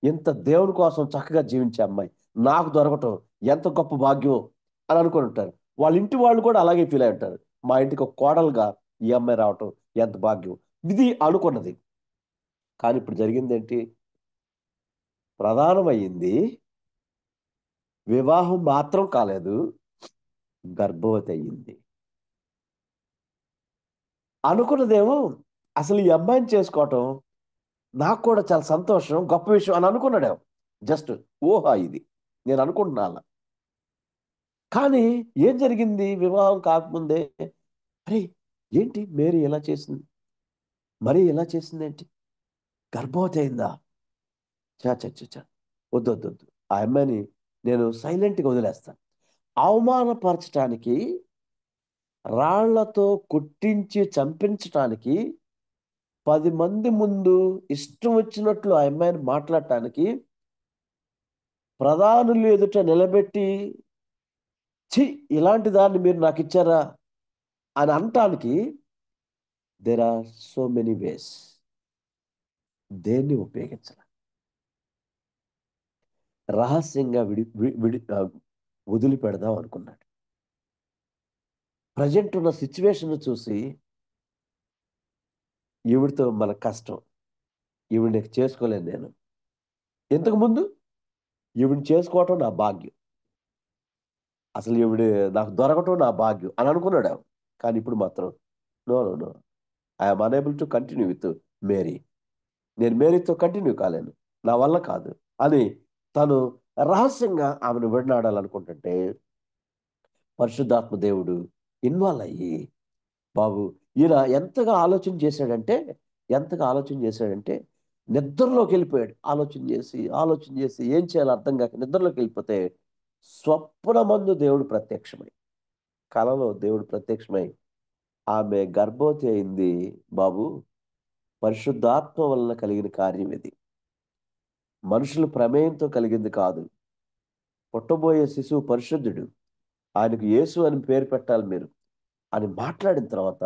ఎంత దేవుని కోసం చక్కగా జీవించే అమ్మాయి నాకు దొరకటం ఎంత గొప్ప భాగ్యం అని అనుకుని ఉంటారు. వాళ్ళ ఇంటి వాళ్ళు కూడా అలాగే ఫీల్ అయి ఉంటారు. మా ఇంటికి ఒక కోడలుగా ఈ అమ్మాయి రావటం ఎంత భాగ్యం, ఇది అనుకున్నది. కానీ ఇప్పుడు జరిగింది ఏంటి? ప్రధానమైంది వివాహం మాత్రం కాలేదు, గర్భవతి అయ్యింది. అనుకున్నదేమో అసలు ఈ అమ్మాయిని చేసుకోవటం నాకు కూడా చాలా సంతోషం, గొప్ప విషయం అని అనుకున్నాడు. జస్ట్ ఊహ ఇది, నేను అనుకుంటున్నా. కానీ ఏం జరిగింది? వివాహం కాకముందే అరే ఏంటి మేరీ ఎలా చేసింది, మరి ఎలా చేసింది ఏంటి, గర్భవతి అయిందా? చా చా చా చా. వద్దు వద్దు వద్దు, ఆ అమ్మాయిని నేను సైలెంట్గా వదిలేస్తాను. అవమానపరచటానికి, రాళ్లతో కొట్టించి చంపించటానికి, 10 మంది ముందు ఇష్టం వచ్చినట్లు ఆ అమ్మాయిని మాట్లాడటానికి, ప్రధానులు ఎదుట నిలబెట్టి ఛీ ఇలాంటి దాన్ని మీరు నాకు ఇచ్చారా అని అనటానికి there are so many ways. దేన్ని ఉపయోగించాల? రహస్యంగా వదిలిపెడదాం అనుకున్నాడు. ప్రజెంట్ ఉన్న సిచ్యువేషన్ చూసి ఈవిడితో మన కష్టం, ఈవిడిని చేసుకోలేను నేను, ఇంతకుముందు ఈవిడిని చేసుకోవటం నా భాగ్యం, అసలు ఈవిడ నాకు దొరకటం నా భాగ్యం అని అనుకున్నాడు. కానీ ఇప్పుడు మాత్రం no no no, I'm unable to continue with Mary. నేను మేరీతో కంటిన్యూ కాలేను, నా వల్ల కాదు అని తను రహస్యంగా ఆమెను విడనాడాలనుకుంటుంటే పరిశుద్ధాత్మ దేవుడు ఇన్వాల్వ్ అయ్యి, బాబు ఈయన ఎంతగా ఆలోచన చేశాడంటే నిద్రలోకి వెళ్ళిపోయాడు. ఆలోచన చేసి ఏం చేయాలో అర్థం కాక నిద్రలోకి వెళ్ళిపోతే స్వప్నమందు దేవుడు ప్రత్యక్షమై, కలలో దేవుడు ప్రత్యక్షమై, ఆమె గర్భవతి అయింది బాబు, పరిశుద్ధాత్మ వలన కలిగిన కార్యం ఇది, మనుషుల ప్రమేయంతో కలిగింది కాదు. పుట్టబోయే శిశువు పరిశుద్ధుడు, ఆయనకు యేసు అని పేరు పెట్టాలి మీరు అని మాట్లాడిన తర్వాత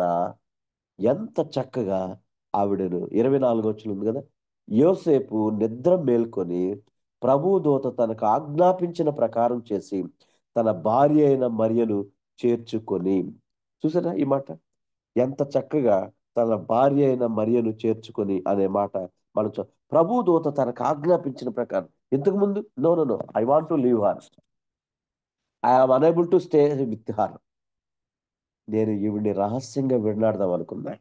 ఎంత చక్కగా ఆవిడను 24వ వచనం ఉంది కదా, యోసేపు నిద్ర మేల్కొని ప్రభు దూత తనకు ఆజ్ఞాపించిన ప్రకారం చేసి తన భార్య అయిన మరియను చేర్చుకొని. చూసారా ఈ మాట? ఎంత చక్కగా తన భార్య అయిన మరియను చేర్చుకొని అనే మాట మనం ప్రభు దూత తనకు ఆజ్ఞాపించిన ప్రకారం. ఇంతకు ముందు no no no, I want to leave her, I am unable to stay with her, నేను ఈవిడ్ని రహస్యంగా విడనాడదాం అనుకున్నా,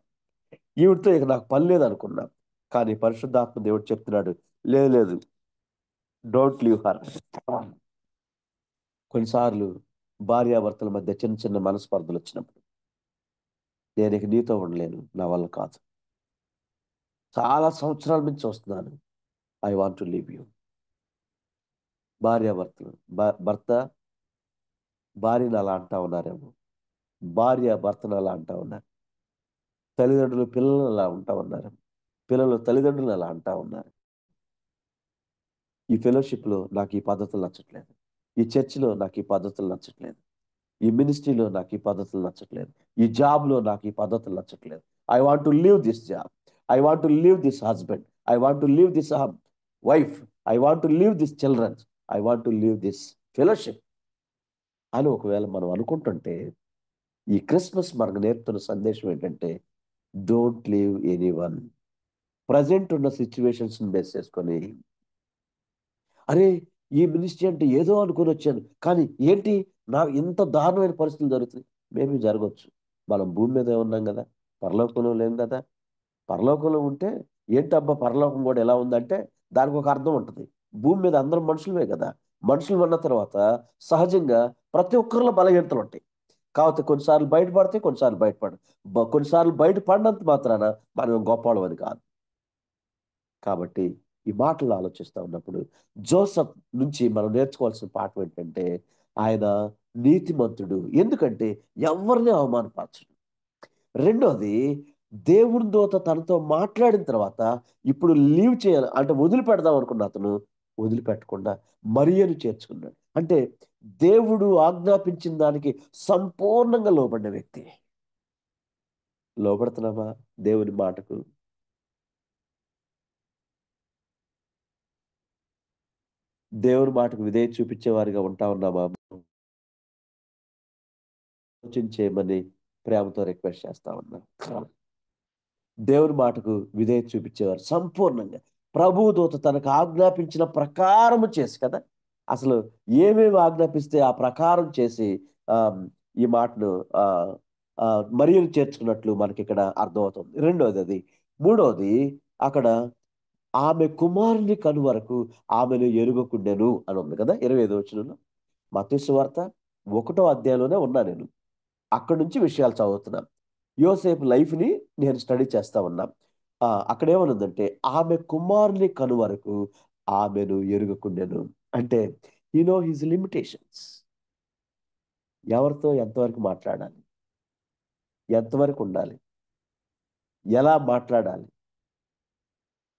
ఈవిడితో ఇక నాకు పని లేదు అనుకున్నా. కానీ పరిశుద్ధాత్మ దేవుడు చెప్తున్నాడు, లేదు లేదు, డోంట్ లీవ్ హర్. కొన్నిసార్లు భార్యాభర్తల మధ్య చిన్న చిన్న మనస్పర్ధలు వచ్చినప్పుడు, నేను ఇక నీతో ఉండలేను, నా వల్ల కాదు, చాలా సంవత్సరాల నుంచి వస్తున్నాను, I want to leave you. భార్యాభర్తలు, భర్త భార్యను అలా అంటా ఉన్నారేమో, భార్య భర్తను అలా అంటా ఉన్నారు, తల్లిదండ్రులు పిల్లలను అలా ఉంటా ఉన్నారు, పిల్లలు తల్లిదండ్రులను అలా అంటా ఉన్నారు. ఈ ఫెలోషిప్లో నాకు ఈ పద్ధతులు నచ్చట్లేదు, ఈ చర్చిలో నాకు ఈ పద్ధతులు నచ్చట్లేదు, ఈ మినిస్ట్రీలో నాకు ఈ పద్ధతులు నచ్చట్లేదు, ఈ జాబ్లో నాకు ఈ పద్ధతులు నచ్చట్లేదు. I want to leave this job, I want to leave this husband, I want to leave this wife, I want to leave this children, I want to leave this fellowship అని ఒకవేళ మనం అనుకుంటుంటే, ఈ క్రిస్మస్ మనకు నేర్పుతున్న సందేశం ఏంటంటే, don't leave any one. Present ఉన్న సిచ్యువేషన్స్ బేస్ చేసుకొని, అరే ఈ మినిస్ట్రీ అంటే ఏదో అనుకుని వచ్చాను, కానీ ఏంటి నాకు ఇంత దారుణమైన పరిస్థితులు జరుగుతుంది. మేబీ జరగవచ్చు. మనం భూమి మీద ఉన్నాం కదా, పరలోకంలో లేం కదా. పరలోకంలో ఉంటే ఏంటబ్బా పరలోకం కూడా ఎలా ఉందంటే దానికి ఒక అర్థం ఉంటుంది. భూమి మీద అందరం మనుషులమే కదా. మనుషులు ఉన్న తర్వాత సహజంగా ప్రతి ఒక్కరిలో బలహీనతలు ఉంటాయి. కాకపోతే కొన్నిసార్లు బయటపడితే, కొన్నిసార్లు కొన్నిసార్లు బయటపడినంత మాత్రాన మనం గొప్పవాళ్ళం అని కాదు. కాబట్టి ఈ మాటలు ఆలోచిస్తూ ఉన్నప్పుడు జోసఫ్ నుంచి మనం నేర్చుకోవాల్సిన పాఠం ఏంటంటే, ఆయన నీతిమంతుడు. ఎందుకంటే ఎవరిని అవమానపరచడు. రెండోది, దేవుని దూత తనతో మాట్లాడిన తర్వాత ఇప్పుడు లీవ్ చేయాలి అంటే వదిలిపెడదాం అనుకున్న అతను వదిలిపెట్టకుండా మరియను చేర్చుకున్నాడు. అంటే దేవుడు ఆజ్ఞాపించిన దానికి సంపూర్ణంగా లోబడిన వ్యక్తి. లోబడుతున్నామా దేవుని మాటకు? దేవుని మాటకు విధేయత చూపించేవారిగా ఉంటా ఉన్నామా? ఆలోచించేయమని ప్రేమతో రిక్వెస్ట్ చేస్తా ఉన్నా. దేవుని మాటకు విధేయత చూపించేవారు సంపూర్ణంగా. ప్రభువు దూత తనకు ఆజ్ఞాపించిన ప్రకారము చేసి కదా, అసలు ఏమేమి ఆజ్ఞాపిస్తే ఆ ప్రకారం చేసి ఆ ఈ మాటను ఆ ఆ మరియును చేర్చుకున్నట్లు మనకి ఇక్కడ అర్థమవుతుంది. రెండోది అది. మూడోది, అక్కడ ఆమె కుమారుని కను వరకు ఆమెను ఎరుగకుండెను అని ఉంది కదా 25వ వచనంలో. మత్తయి సువార్త 1వ అధ్యాయంలోనే ఉన్నా నేను. అక్కడి నుంచి విషయాలు చదువుతున్నాను. యోసేపు లైఫ్ని నేను స్టడీ చేస్తా ఉన్నా. అక్కడ ఏమనుందంటే ఆమె కుమారుని కను వరకు ఆమెను ఎరుగకుండెను. అంటే హిజ్ లిమిటేషన్స్. ఎవరితో ఎంతవరకు మాట్లాడాలి, ఎంతవరకు ఉండాలి, ఎలా మాట్లాడాలి,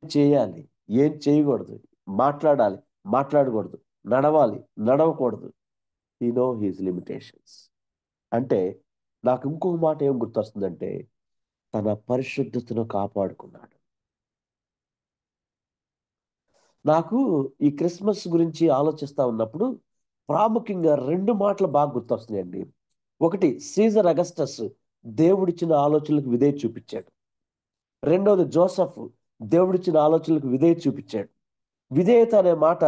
చేయాలి, ఏం చేయకూడదు, మాట్లాడాలి, మాట్లాడకూడదు, నడవాలి, నడవకూడదు. His limitations. అంటే నాకు ఇంకొక మాట ఏం గుర్తొస్తుందంటే, తన పరిశుద్ధతను కాపాడుకున్నాడు. నాకు ఈ క్రిస్మస్ గురించి ఆలోచిస్తా ఉన్నప్పుడు ప్రాముఖ్యంగా 2 మాటలు బాగా గుర్తొస్తున్నాయండి. ఒకటి, సీజర్ అగస్టస్ దేవుడిచ్చిన ఆలోచనలకు విధేయత చూపించాడు. రెండోది, జోసఫ్ దేవుడిచ్చిన ఆలోచనలకు విధేయత చూపించాడు. విధేయత అనే మాట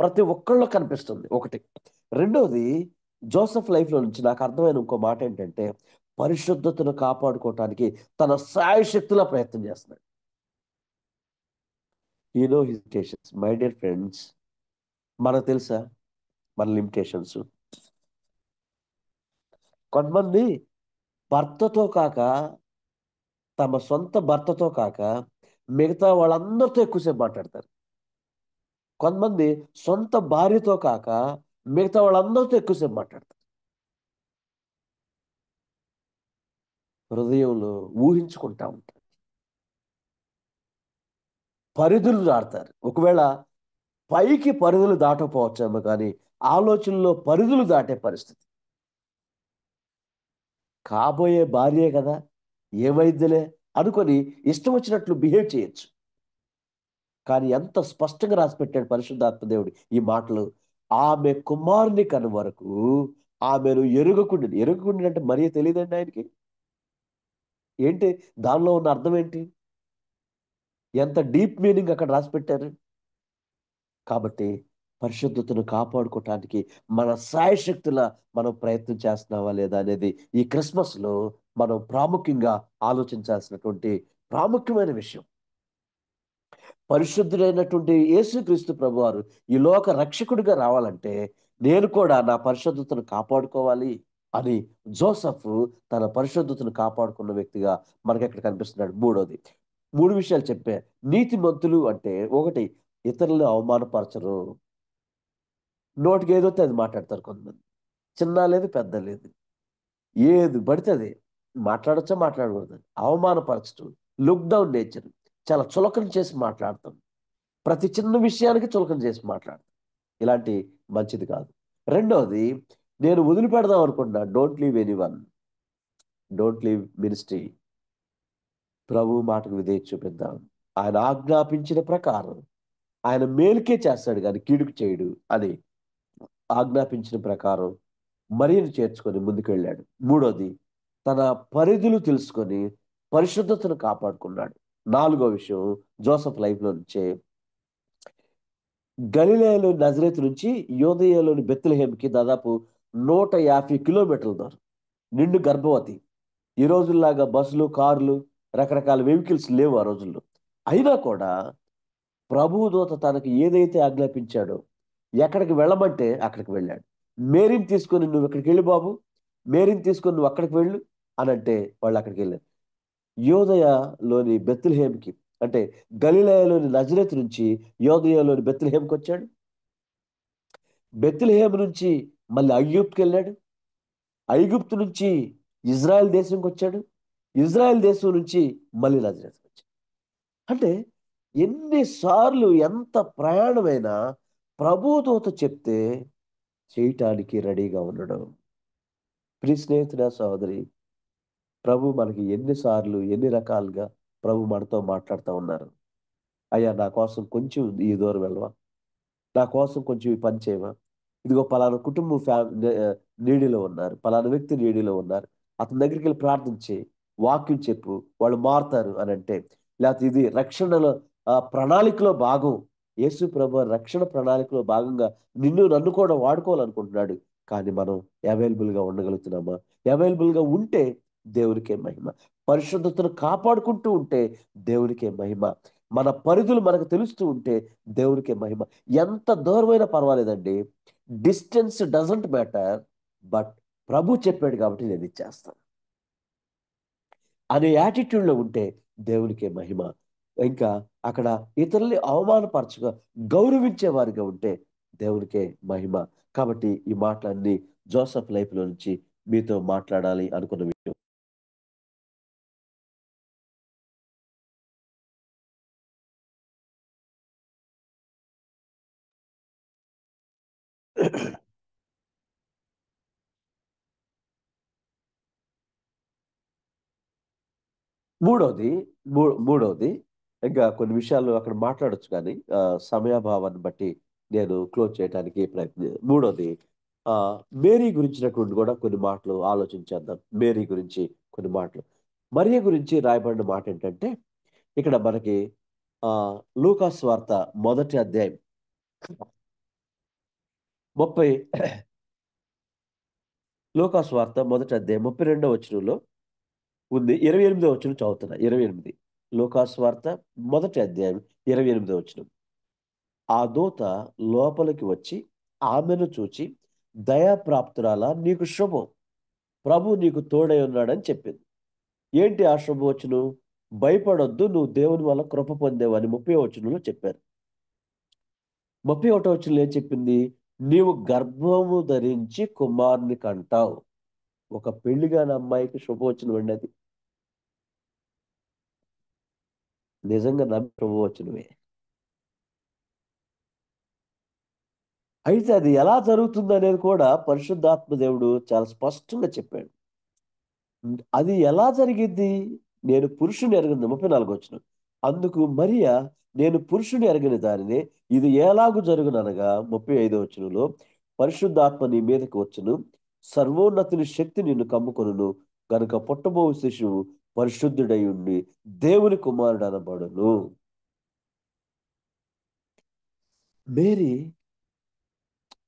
ప్రతి ఒక్కళ్ళలో కనిపిస్తుంది ఒకటి. రెండోది, జోసఫ్ లైఫ్లో నుంచి నాకు అర్థమైన ఇంకో మాట ఏంటంటే, పరిశుద్ధతను కాపాడుకోవటానికి తన శాయశక్తులా ప్రయత్నం చేస్తున్నాడు. His limitations. My dear friends, మనకు తెలుసా మన లిమిటేషన్స్? కొంతమంది భర్తతో కాక, తమ సొంత భర్తతో కాక మిగతా వాళ్ళందరితో ఎక్కువసేపు మాట్లాడతారు. కొంతమంది సొంత భార్యతో కాక మిగతా వాళ్ళందరితో ఎక్కువసేపు మాట్లాడతారు. హృదయంలో ఊహించుకుంటా ఉంటారు, పరిధులు దాడతారు. ఒకవేళ పైకి పరిధులు దాటకపోవచ్చేమో కానీ ఆలోచనలో పరిధులు దాటే పరిస్థితి. కాబోయే భార్యే కదా, ఏమైద్దిలే అనుకొని ఇష్టం వచ్చినట్లు బిహేవ్ చేయొచ్చు. కానీ ఎంత స్పష్టంగా రాసిపెట్టాడు పరిశుద్ధాత్మ దేవుడు ఈ మాటలు. ఆమె కుమారుని కను వరకు ఆమెను ఎరుగకుండి అంటే మరీ తెలియదండి ఆయనకి. ఏంటి దానిలో ఉన్న అర్థం ఏంటి? ఎంత డీప్ మీనింగ్ అక్కడ రాసిపెట్టారు. కాబట్టి పరిశుద్ధతను కాపాడుకోవటానికి మన శాయశక్తుల మనం ప్రయత్నం చేస్తున్నావా లేదా అనేది ఈ క్రిస్మస్లో మనం ప్రాముఖ్యంగా ఆలోచించాల్సినటువంటి ప్రాముఖ్యమైన విషయం. పరిశుద్ధుడైనటువంటి యేసుక్రీస్తు ప్రభువారు ఈ లోక రక్షకుడిగా రావాలంటే నేను కూడా నా పరిశుద్ధతను కాపాడుకోవాలి అని జోసఫ్ తన పరిశుద్ధతను కాపాడుకున్న వ్యక్తిగా మనకి ఎక్కడ కనిపిస్తున్నాడు. మూడోది, 3 విషయాలు చెప్పే. నీతిమంతులు అంటే ఒకటి, ఇతరులను అవమానపరచరు. నోటికి ఏదొస్తే అది మాట్లాడతారు కొంతమంది. చిన్న లేదు, పెద్ద లేదు, ఏది పడితే అది మాట్లాడచ్చా మాట్లాడకూడదు, అవమానపరచడం, లుక్ డౌన్ నేచర్, చాలా చులకన చేసి మాట్లాడతాం. ప్రతి చిన్న విషయానికి చులకన చేసి మాట్లాడతాం. ఇలాంటి మంచిది కాదు. రెండవది, నేను వదిలిపెడదాం అనుకుంటున్నా. Don't leave anyone, don't leave ministry. ప్రభు మాటకు విధేయత చూపిద్దాం. ఆయన ఆజ్ఞాపించిన ప్రకారం ఆయన మేలుకే చేస్తాడు కానీ కీడుకు చేయడు అని ఆజ్ఞాపించిన ప్రకారం మరియను చేర్చుకొని ముందుకు వెళ్ళాడు. మూడోది, తన పరిధులు తెలుసుకొని పరిశుద్ధతను కాపాడుకున్నాడు. నాలుగో విషయం, జోసఫ్ లైఫ్లో నుంచే గలిలయలోని నజరేతు నుంచి యోదయలోని బెత్లెహేమ్కి దాదాపు 150 కిలోమీటర్ల దూరం. నిండు గర్భవతి. ఈ రోజుల్లాగా బస్సులు, కార్లు, రకరకాల వెహికల్స్ లేవు ఆ రోజుల్లో. అయినా కూడా ప్రభువు దూత తనకి ఏదైతే ఆజ్ఞాపించాడో, ఎక్కడికి వెళ్ళమంటే అక్కడికి వెళ్ళాడు. మేరీని తీసుకొని నువ్వు ఇక్కడికి వెళ్ళు బాబు, మేరీని తీసుకొని నువ్వు అక్కడికి వెళ్ళు అని అంటే వాళ్ళు అక్కడికి వెళ్ళారు. యోదయలోని బెత్లెహేమ్కి, అంటే గలిలయలోని నజరేతు నుంచి యోదయలోని బెత్లెహేమ్కి వచ్చాడు. బెత్లెహేమ్ నుంచి మళ్ళీ ఐగుప్తుకి వెళ్ళాడు. ఐగుప్తు నుంచి ఇజ్రాయెల్ దేశంకి వచ్చాడు. ఇజ్రాయెల్ దేశం నుంచి మళ్ళీ నజరేతుకి వచ్చాడు. అంటే ఎన్నిసార్లు ఎంత ప్రయాణమైనా ప్రభుదూత చెప్తే చేయటానికి రెడీగా ఉండడం. ప్రియ స్నేహితుడా, సహోదరి, ప్రభు మనకి ఎన్నిసార్లు ఎన్ని రకాలుగా ప్రభు మనతో మాట్లాడుతూ ఉన్నారు. అయ్యా నా కోసం కొంచెం ఈ దూరం వెళ్ళవా, నా కోసం కొంచెం ఈ పని చేయవా, ఇదిగో పలానా కుటుంబం నీడిలో ఉన్నారు, పలానా వ్యక్తి నీడిలో ఉన్నారు, అతని దగ్గరికి వెళ్ళి ప్రార్థించి వాక్యం చెప్పు, వాళ్ళు మారుతారు అని అంటే, లేకపోతే ఇది రక్షణలో ప్రణాళికలో భాగం, యేసు ప్రభు రక్షణ ప్రణాళికలో భాగంగా నిన్ను నన్ను కూడా వాడుకోవాలనుకుంటున్నాడు. కానీ మనం అవైలబుల్గా ఉండగలుగుతున్నామా? అవైలబుల్గా ఉంటే దేవునికే మహిమ. పరిశుద్ధతను కాపాడుకుంటూ ఉంటే దేవునికే మహిమ. మన పరిధులు మనకు తెలుస్తూ ఉంటే దేవునికే మహిమ. ఎంత దూరమైనా పర్వాలేదండి. డిస్టెన్స్ డజంట్ మ్యాటర్, బట్ ప్రభు చెప్పాడు కాబట్టి నేను ఇచ్చేస్తాను అనే యాటిట్యూడ్లో ఉంటే దేవునికే మహిమ. ఇంకా అక్కడ ఇతరుల్ని అవమానపరచుగా గౌరవించే వారిగా ఉంటే దేవునికే మహిమ. కాబట్టి ఈ మాటలన్నీ జోసఫ్ లైఫ్లో నుంచి మీతో మాట్లాడాలి అనుకున్న విషయం. మూడోది మూడోది ఇంకా కొన్ని విషయాలు అక్కడ మాట్లాడొచ్చు కానీ సమయాభావాన్ని బట్టి నేను క్లోజ్ చేయడానికి మూడోది, ఆ మేరీ గురించినటువంటి కూడా కొన్ని మాటలు ఆలోచించేద్దాం. మేరీ గురించి కొన్ని మాటలు. మరియ గురించి రాయబడిన మాట ఏంటంటే, ఇక్కడ మనకి ఆ లూకాసు వార్త 1వ అధ్యాయం 30 లూకాసు వార్త 1వ అధ్యాయం 32వ వచనంలో ఉంది. 28వ వచనం చదువుతున్నా. 28 లూకాసు వార్త 1వ అధ్యాయం 28వ వచనం. ఆ దూత లోపలికి వచ్చి ఆమెను చూచి, దయాప్రాప్తురాలా, నీకు శుభం, ప్రభు నీకు తోడై ఉన్నాడని చెప్పింది. ఏంటి ఆ శుభవచనం? భయపడొద్దు, నువ్వు దేవుని వల్ల కృప పొందేవని 30వ వచనంలో చెప్పారు. 31వ వచనంలో ఏం చెప్పింది? నీవు గర్భము ధరించి కుమారుని కంటావు. ఒక పెళ్లిగాని అమ్మాయికి శుభవచనం అండి అది. నిజంగా నమ్మి శుభవచనమే. అయితే అది ఎలా జరుగుతుంది అనేది కూడా పరిశుద్ధాత్మ దేవుడు చాలా స్పష్టంగా చెప్పాడు. అది ఎలా జరిగింది? నేను పురుషుని ఎరగని 34 వచనం. అందుకు మరియా, నేను పురుషుని ఎరగని దానినే, ఇది ఎలాగు జరుగుననగా 35వ వచనంలో, పరిశుద్ధాత్మ నీ మీదకి వచ్చును, సర్వోన్నతుని శక్తి నిన్ను కమ్ముకొనును, కనుక పుట్టబో శిశువు పరిశుద్ధుడై ఉండి దేవుని కుమారుడు అనబడును.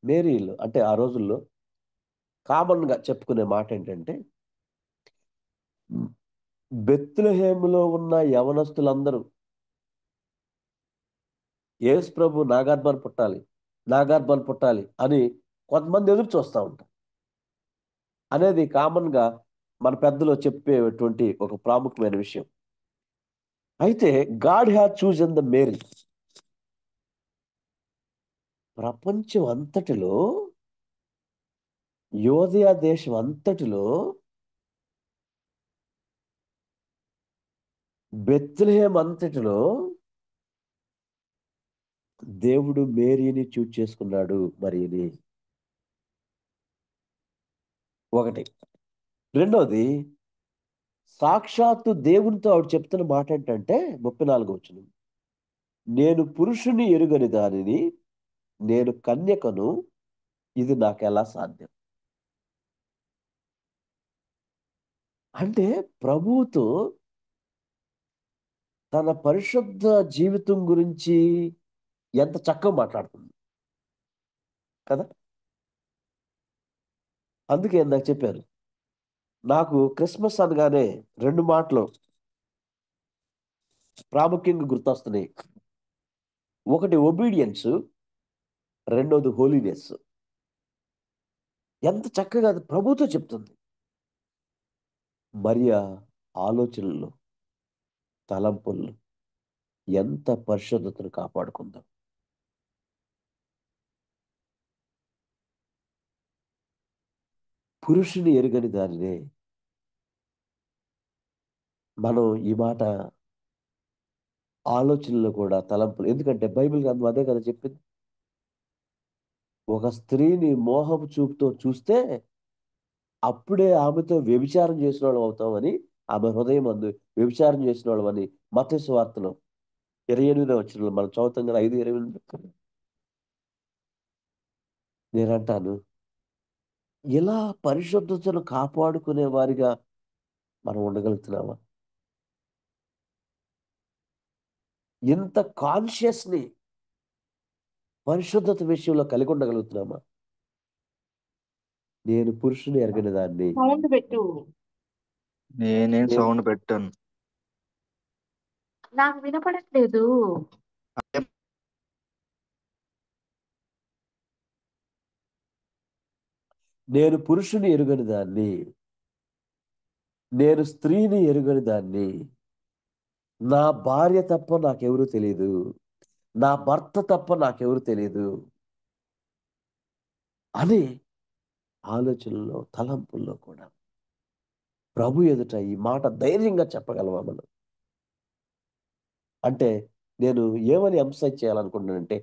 మేరీలో అంటే ఆ రోజుల్లో కామన్ గా చెప్పుకునే మాట ఏంటంటే, బెత్లెహేములో ఉన్న యవనస్తులందరూ యేసు ప్రభు నా గర్భాన్ని పుట్టాలి, నా గర్భాన్ని పుట్టాలి అని కొంతమంది ఎదురు చూస్తూ ఉంటారు. అనేది కామన్ గా మన పెద్దలు చెప్పేటువంటి ఒక ప్రాముఖ్యమైన విషయం. అయితే God has chosen the Mary. ప్రపంచం అంతటిలో, యోదయ దేశం అంతటిలో, బెత్లెహేం అంతటిలో దేవుడు మేరీని చూజ్ చేసుకున్నాడు. మరియని ఒకటి. రెండోది, సాక్షాత్తు దేవునితో ఆవిడ చెప్తున్న మాట ఏంటంటే 34 వచనం, నేను పురుషుని ఎరుగని దానిని, నేను కన్యకను, ఇది నాకెలా సాధ్యం? అంటే ప్రభువుతో తన పరిశుద్ధ జీవితం గురించి ఎంత చక్కగా మాట్లాడుతుంది కదా. అందుకే ఇందాక చెప్పాను, నాకు క్రిస్మస్ అనగానే 2 మాటలు ప్రాముఖ్యంగా గుర్తొస్తున్నాయి. ఒకటి ఒబీడియన్స్, రెండోది హోలీనెస్. ఎంత చక్కగా అది ప్రభుతో చెప్తుంది. మరియా ఆలోచనలు, తలంపులు ఎంత పరిశుద్ధతను కాపాడుకుందాం. పురుషుని ఎరుగని దానినే, మనం ఈ మాట ఆలోచనలు కూడా తలంపులు, ఎందుకంటే బైబిల్ గ్రంథం అదే కదా చెప్పింది. ఒక స్త్రీని మోహపు చూపుతో చూస్తే అప్పుడే ఆమెతో వ్యభిచారం చేసిన వాళ్ళం అవుతామని, ఆమె హృదయం అందు వ్యభిచారం చేసిన వాళ్ళమని మత్తయి సువార్తలో 28వ వచనంలో మనం చదువుతాం కదా, 5:28. నేనంటాను, ఇలా పరిశుద్ధతను కాపాడుకునే వారిగా మనం ఉండగలుగుతున్నామా? ఇంత కాన్షియస్ని పరిశుద్ధత విషయంలో కలిగి ఉండగలుగుతున్నామా? నేను పురుషుని ఎరగని దాన్ని, సౌండ్ పెట్టు. నేనేం సౌండ్ పెట్టాను. నాకు వినపడట్లేదు. నేను పురుషుని ఎరుగని దాన్ని, నేను స్త్రీని ఎరుగని దాన్ని, నా భార్య తప్ప నాకెవరూ తెలియదు, నా భర్త తప్ప నాకెవరు తెలియదు అని ఆలోచనలో, తలంపుల్లో కూడా ప్రభు ఎదుట ఈ మాట ధైర్యంగా చెప్పగలవా మనం? అంటే నేను ఏమని ఎంఫసైజ్ చేయాలనుకుంటున్నానంటే,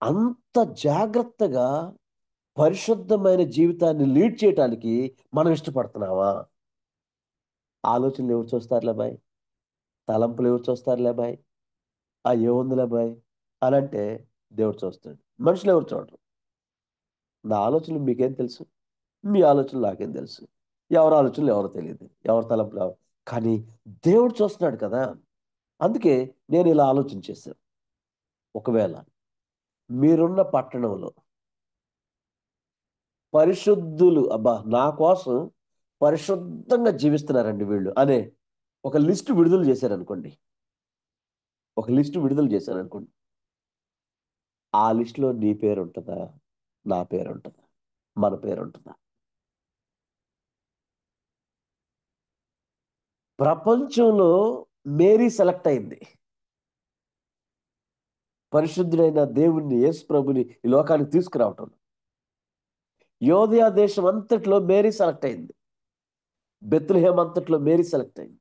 అంత జాగ్రత్తగా పరిశుద్ధమైన జీవితాన్ని లీడ్ చేయటానికి మనం ఇష్టపడుతున్నావా? ఆలోచనలు ఎవరు చూస్తారులే బాయ్, తలంపులు ఎవరు చూస్తారులే బాయ్, ఏముందిలే బాయ్ అని అంటే దేవుడు చూస్తాడు. మనుషులు ఎవరు చూడరు. నా ఆలోచనలు మీకేం తెలుసు? మీ ఆలోచనలు నాకేం తెలుసు? ఎవరి ఆలోచనలు ఎవరు తెలియదు, ఎవరి తలంపులు ఎవరు. కానీ దేవుడు చూస్తున్నాడు కదా. అందుకే నేను ఇలా ఆలోచన చేశాను, ఒకవేళ మీరున్న పట్టణంలో పరిశుద్ధులు, అబ్బా నా కోసం పరిశుద్ధంగా జీవిస్తున్నారండి వీళ్ళు అనే ఒక లిస్టు విడుదల చేశారనుకోండి, ఆ లిస్టులో నీ పేరు ఉంటుందా, నా పేరు ఉంటుందా, మన పేరు ఉంటుందా? ప్రపంచంలో మేరీ సెలెక్ట్ అయింది. పరిశుద్ధుడైన దేవుణ్ణి, యేసు ప్రభుని ఈ లోకానికి తీసుకురావటం. యోదయ దేశం అంతట్లో మేరీ సెలెక్ట్ అయింది. బెత్లెహేం అంతట్లో మేరీ సెలెక్ట్ అయింది.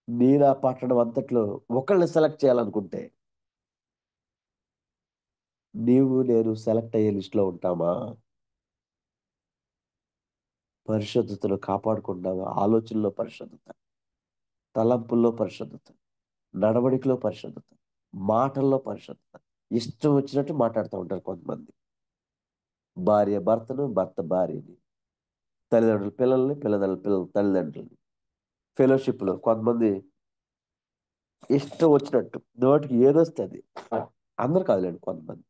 నీనా పట్టణం అంతట్లో ఒకళ్ళని సెలెక్ట్ చేయాలనుకుంటే నీవు నేను సెలెక్ట్ అయ్యే లిస్టులో ఉంటామా? పరిశుద్ధతను కాపాడుకుంటామా? ఆలోచనలో పరిశుద్ధత, తలంపుల్లో పరిశుద్ధత, నడవడికలో పరిశుద్ధత, మాటల్లో పరిశుద్ధత. ఇష్టం వచ్చినట్టు మాట్లాడుతూ ఉంటారు కొంతమంది. భార్య భర్తను, భర్త భార్యని, తల్లిదండ్రులు పిల్లల్ని, పిల్లలు తల్లిదండ్రులని. ఫెలోషిప్లో కొంతమంది ఇష్టం వచ్చినట్టు నోటికి ఏదొస్తే అది. అందరు కాదులేండి, కొంతమంది.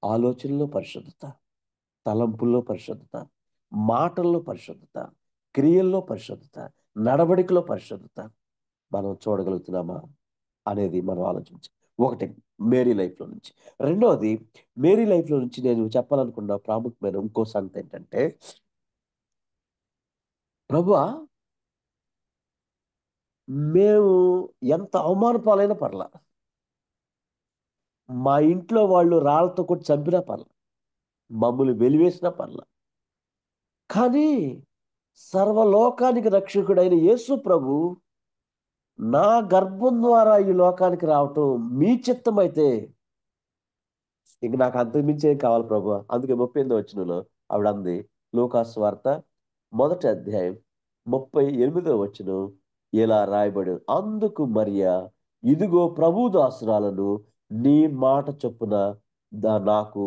ఆలోచనలో పరిశుద్ధత, తలంపుల్లో పరిశుద్ధత, మాటల్లో పరిశుద్ధత, క్రియల్లో పరిశుద్ధత, నడవడికలో పరిశుద్ధత మనం చూడగలుగుతున్నామా అనేది మనం ఆలోచించాలి. ఒకటి మేరీ లైఫ్లో నుంచి. రెండవది, మేరీ లైఫ్లో నుంచి నేను చెప్పాలనుకున్న ప్రాముఖ్యమైన ఇంకో సంగతి ఏంటంటే, ప్రభువా మేము ఎంత అవమాన పాలైనా పర్లా, మా ఇంట్లో వాళ్ళు రాళ్లతో కొట్టి చంపినా పర్లా, మమ్మల్ని వెలివేసినా పర్లా, కానీ సర్వలోకానికి రక్షకుడైన యేసు ప్రభు నా గర్భం ద్వారా ఈ లోకానికి రావటం మీ చిత్తమైతే ఇంక నాకు అంతకు మించి ఏం కావాలి ప్రభు. అందుకే 38వ వచనంలో ఆవిడ అంది, లూకాసు వార్త 1వ అధ్యాయం 38వ వచనం ఇలా రాయబడి, అందుకు మరియా, ఇదిగో ప్రభు దాసురాలను, నీ మాట చొప్పున నాకు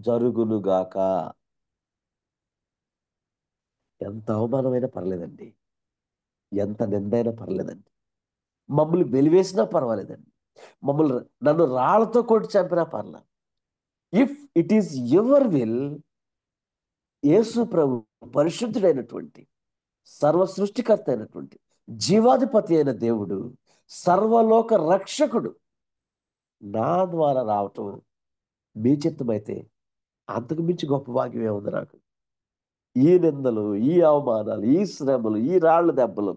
జరుగునుగాక. ఎంత అవమానమైనా పర్లేదండి, ఎంత నిందైనా పర్లేదండి, మమ్మల్ని వెలివేసినా పర్వాలేదండి, నన్ను రాళ్లతో కొట్టి చంపినా పర్లా, if it is your will, Yesu ప్రభు పరిశుద్ధుడైనటువంటి, సర్వ సృష్టికర్త అయినటువంటి, జీవాధిపతి అయిన దేవుడు, సర్వలోక రక్షకుడు నా ద్వారా రావటం మీ చిత్తమైతే అంతకు మించి గొప్ప భాగ్యమే ఉంది నాకు. ఈ నిందలు, ఈ అవమానాలు, ఈ శ్రమలు, ఈ రాళ్ల దెబ్బలు,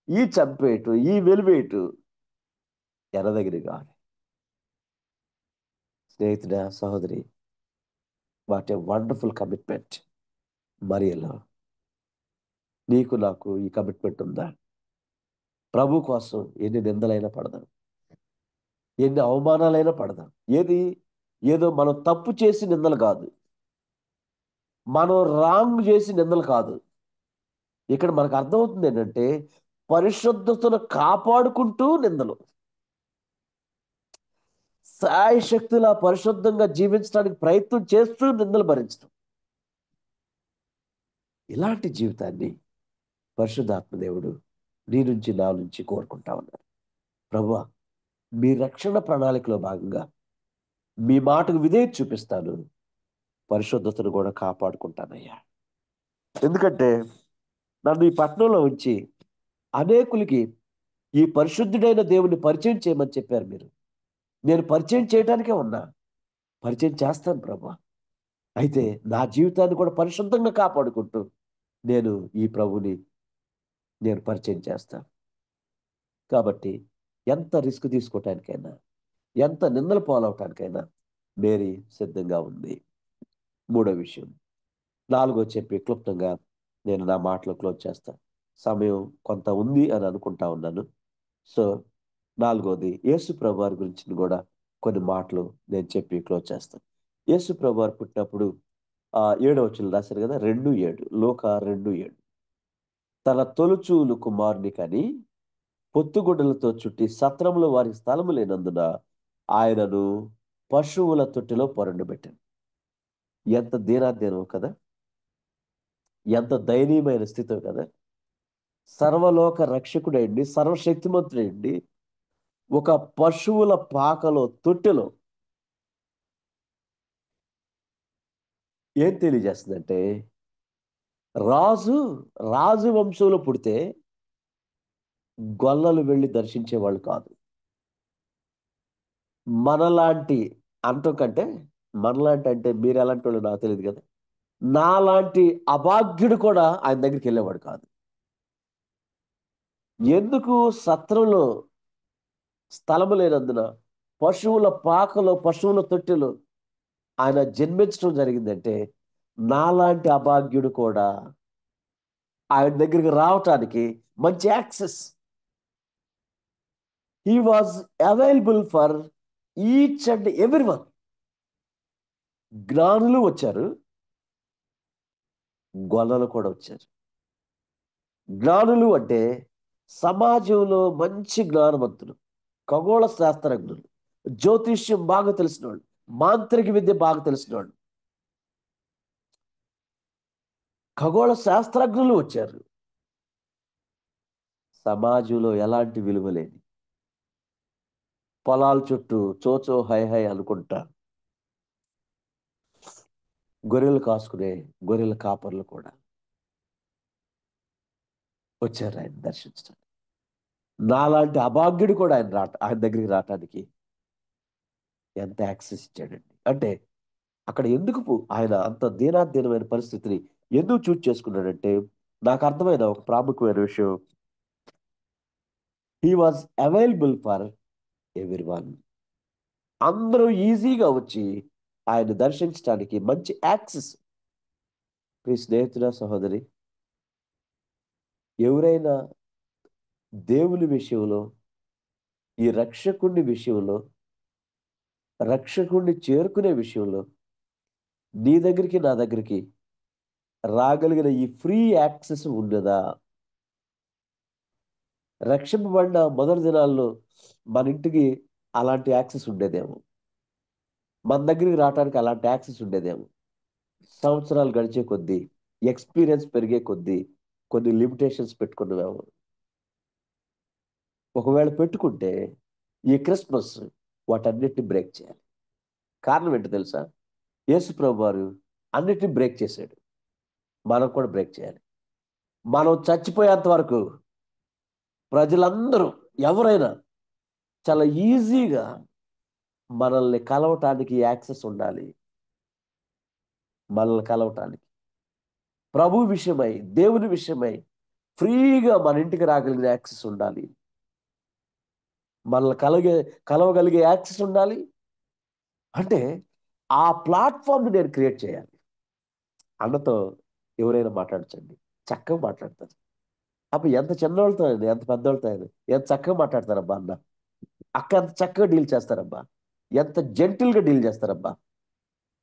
ఈ చంపేయటం, ఈ వెలివేయటం ఎనదగిరి కాదు. స్నేహితుడా, సహోదరి, వాట్ ఏ వండర్ఫుల్ కమిట్మెంట్. మరియలో నీకు నాకు ఈ కమిట్మెంట్ ఉందా? ప్రభు కోసం ఎన్ని నిందలైనా పడదాం, ఎన్ని అవమానాలైనా పడదాం. ఏదో మనం తప్పు చేసి నిందలు కాదు, మనం రాంగ్ చేసి నిందలు కాదు. ఇక్కడ మనకు అర్థమవుతుంది ఏంటంటే, పరిశుద్ధతను కాపాడుకుంటూ నిందలు, సాయి శక్తులా పరిశుద్ధంగా జీవించడానికి ప్రయత్నం చేస్తూ నిందలు భరించడం. ఇలాంటి జీవితాన్ని పరిశుద్ధాత్మ దేవుడు నీ నుంచి నా నుంచి కోరుకుంటా ఉన్నారు. ప్రభువా, మీ రక్షణ ప్రణాళికలో భాగంగా మీ మాటకు విధేయత చూపిస్తాను, పరిశుద్ధతను కూడా కాపాడుకుంటానయ్యా. ఎందుకంటే నన్ను ఈ పట్టణంలో ఉంచి అనేకులకి ఈ పరిశుద్ధుడైన దేవుని పరిచయం చేయమని చెప్పారు మీరు. నేను పరిచయం చేయడానికే ఉన్నా, పరిచయం చేస్తాను ప్రభు. అయితే నా జీవితాన్ని కూడా పరిశుద్ధంగా కాపాడుకుంటూ నేను ఈ ప్రభుని నేను పరిచయం చేస్తాను. కాబట్టి ఎంత రిస్క్ తీసుకోవటానికైనా, ఎంత నిందలు పాలవటానికైనా మేరీ సిద్ధంగా ఉంది. మూడో విషయం, 4 చెప్పి క్లుప్తంగా నేను నా మాటలు క్లోజ్ చేస్తాను. సమయం కొంత ఉంది అని అనుకుంటా ఉన్నాను. సో 4, యేసు ప్రభు వారి గురించి కూడా కొన్ని మాటలు నేను చెప్పి క్లోజ్ చేస్తాను. యేసు ప్రభు వారు పుట్టినప్పుడు 7వ వచనం రాశారు కదా, 2:7, లూకా 2:7, తన తొలుచూలు కుమారుని కని పొత్తుగుడ్డలతో చుట్టి సత్రములో వారికి స్థలము లేనందున ఆయనను పశువుల తొట్టిలో పొరండబెట్టాను. ఎంత దీనాధ్యనం కదా, ఎంత దయనీయమైన స్థితి కదా. సర్వలోక రక్షకుడైండి, సర్వశక్తిమంతుడైండి, ఒక పశువుల పాకలో, తొట్టెలో. ఏం తెలియజేస్తుందంటే, రాజు వంశంలో పుడితే గొల్లలు వెళ్ళి దర్శించేవాళ్ళు కాదు. మనలాంటి అంటం కంటే, మనలాంటి అంటే మీరు ఎలాంటి వాళ్ళు నాకు తెలియదు కదా, నాలాంటి అభాగ్యుడు కూడా ఆయన దగ్గరికి వెళ్ళేవాడు కాదు. ఎందుకు? సత్రంలో స్థలము లేనందున పశువుల పాకలో, పశువుల తొట్టెలో ఆయన జన్మించడం జరిగిందంటే, నాలాంటి అభాగ్యుడు కూడా ఆయన దగ్గరికి రావటానికి మంచి access. He was available for each and every one. జ్ఞానులు వచ్చారు, గొల్లలు కూడా వచ్చారు. జ్ఞానులు అంటే సమాజంలో మంచి జ్ఞానవంతులు, ఖగోళ శాస్త్రజ్ఞులు, జ్యోతిష్యం బాగా తెలిసిన వాళ్ళు, మాంత్రిక విద్య బాగా తెలిసిన వాళ్ళు, ఖగోళ శాస్త్రజ్ఞులు వచ్చారు. సమాజంలో ఎలాంటి విలువ లేని, పొలాల చుట్టూ చోచో హై హై అనుకుంటా గొర్రెలు కాసుకునే గొర్రెల కాపర్లు కూడా వచ్చారు ఆయన దర్శించడానికి. నాలాంటి అభాగ్యుడు కూడా ఆయన దగ్గరికి రావటానికి ఎంత యాక్సెస్ ఇచ్చాడండి. అంటే అక్కడ ఎందుకు ఆయన అంత దీనాధీనమైన పరిస్థితిని ఎందుకు చూజ్ చేసుకున్నాడంటే, నాకు అర్థమైన ఒక ప్రాముఖ్యమైన విషయం, he was available for every one. అందరూ ఈజీగా వచ్చి ఆయన దర్శించడానికి మంచి యాక్సెస్. మీ స్నేహితుడా, సహోదరి, ఎవరైనా దేవుని విషయంలో, ఈ రక్షకుడి విషయంలో రక్షకుడిని చేరుకునే విషయంలో నీ దగ్గరికి నా దగ్గరికి రాగలిగిన ఈ ఫ్రీ యాక్సెస్ ఉన్నదా? రక్షింపబడిన మొదటి దినాల్లో మన ఇంటికి అలాంటి యాక్సెస్ ఉండేదేమో, మన దగ్గరికి రావడానికి అలాంటి యాక్సెస్ ఉండేదేమో. సంవత్సరాలు గడిచే కొద్దీ, ఎక్స్పీరియన్స్ పెరిగే కొద్దీ కొన్ని లిమిటేషన్స్ పెట్టుకున్నామేమో. ఒకవేళ పెట్టుకుంటే ఈ క్రిస్మస్ వాటన్నిటిని బ్రేక్ చేయాలి. కారణం ఏంటో తెలుసా? యేసు ప్రభు వారు అన్నిటిని బ్రేక్ చేశాడు, మనం కూడా బ్రేక్ చేయాలి. మనం చచ్చిపోయేంత వరకు ప్రజలందరూ ఎవరైనా చాలా ఈజీగా మనల్ని కలవటానికి యాక్సెస్ ఉండాలి. మనల్ని కలవటానికి ప్రభు విషయమై, దేవుని విషయమై ఫ్రీగా మన ఇంటికి రాగలిగిన యాక్సెస్ ఉండాలి. మనల్ని కలవగలిగే యాక్సెస్ ఉండాలి. అంటే ఆ ప్లాట్ఫామ్ని నేను క్రియేట్ చేయాలి. అన్నతో ఎవరైనా మాట్లాడచ్చండి, చక్కగా మాట్లాడతారు. అప్పుడు ఎంత చిన్నవాళ్ళతో అయినా, ఎంత పెద్దవాళ్ళతో అయినా ఎంత చక్కగా మాట్లాడతారబ్బా అన్న. అక్క ఎంత చక్కగా డీల్ చేస్తారబ్బా, ఎంత జెంటిల్గా డీల్ చేస్తారబ్బా.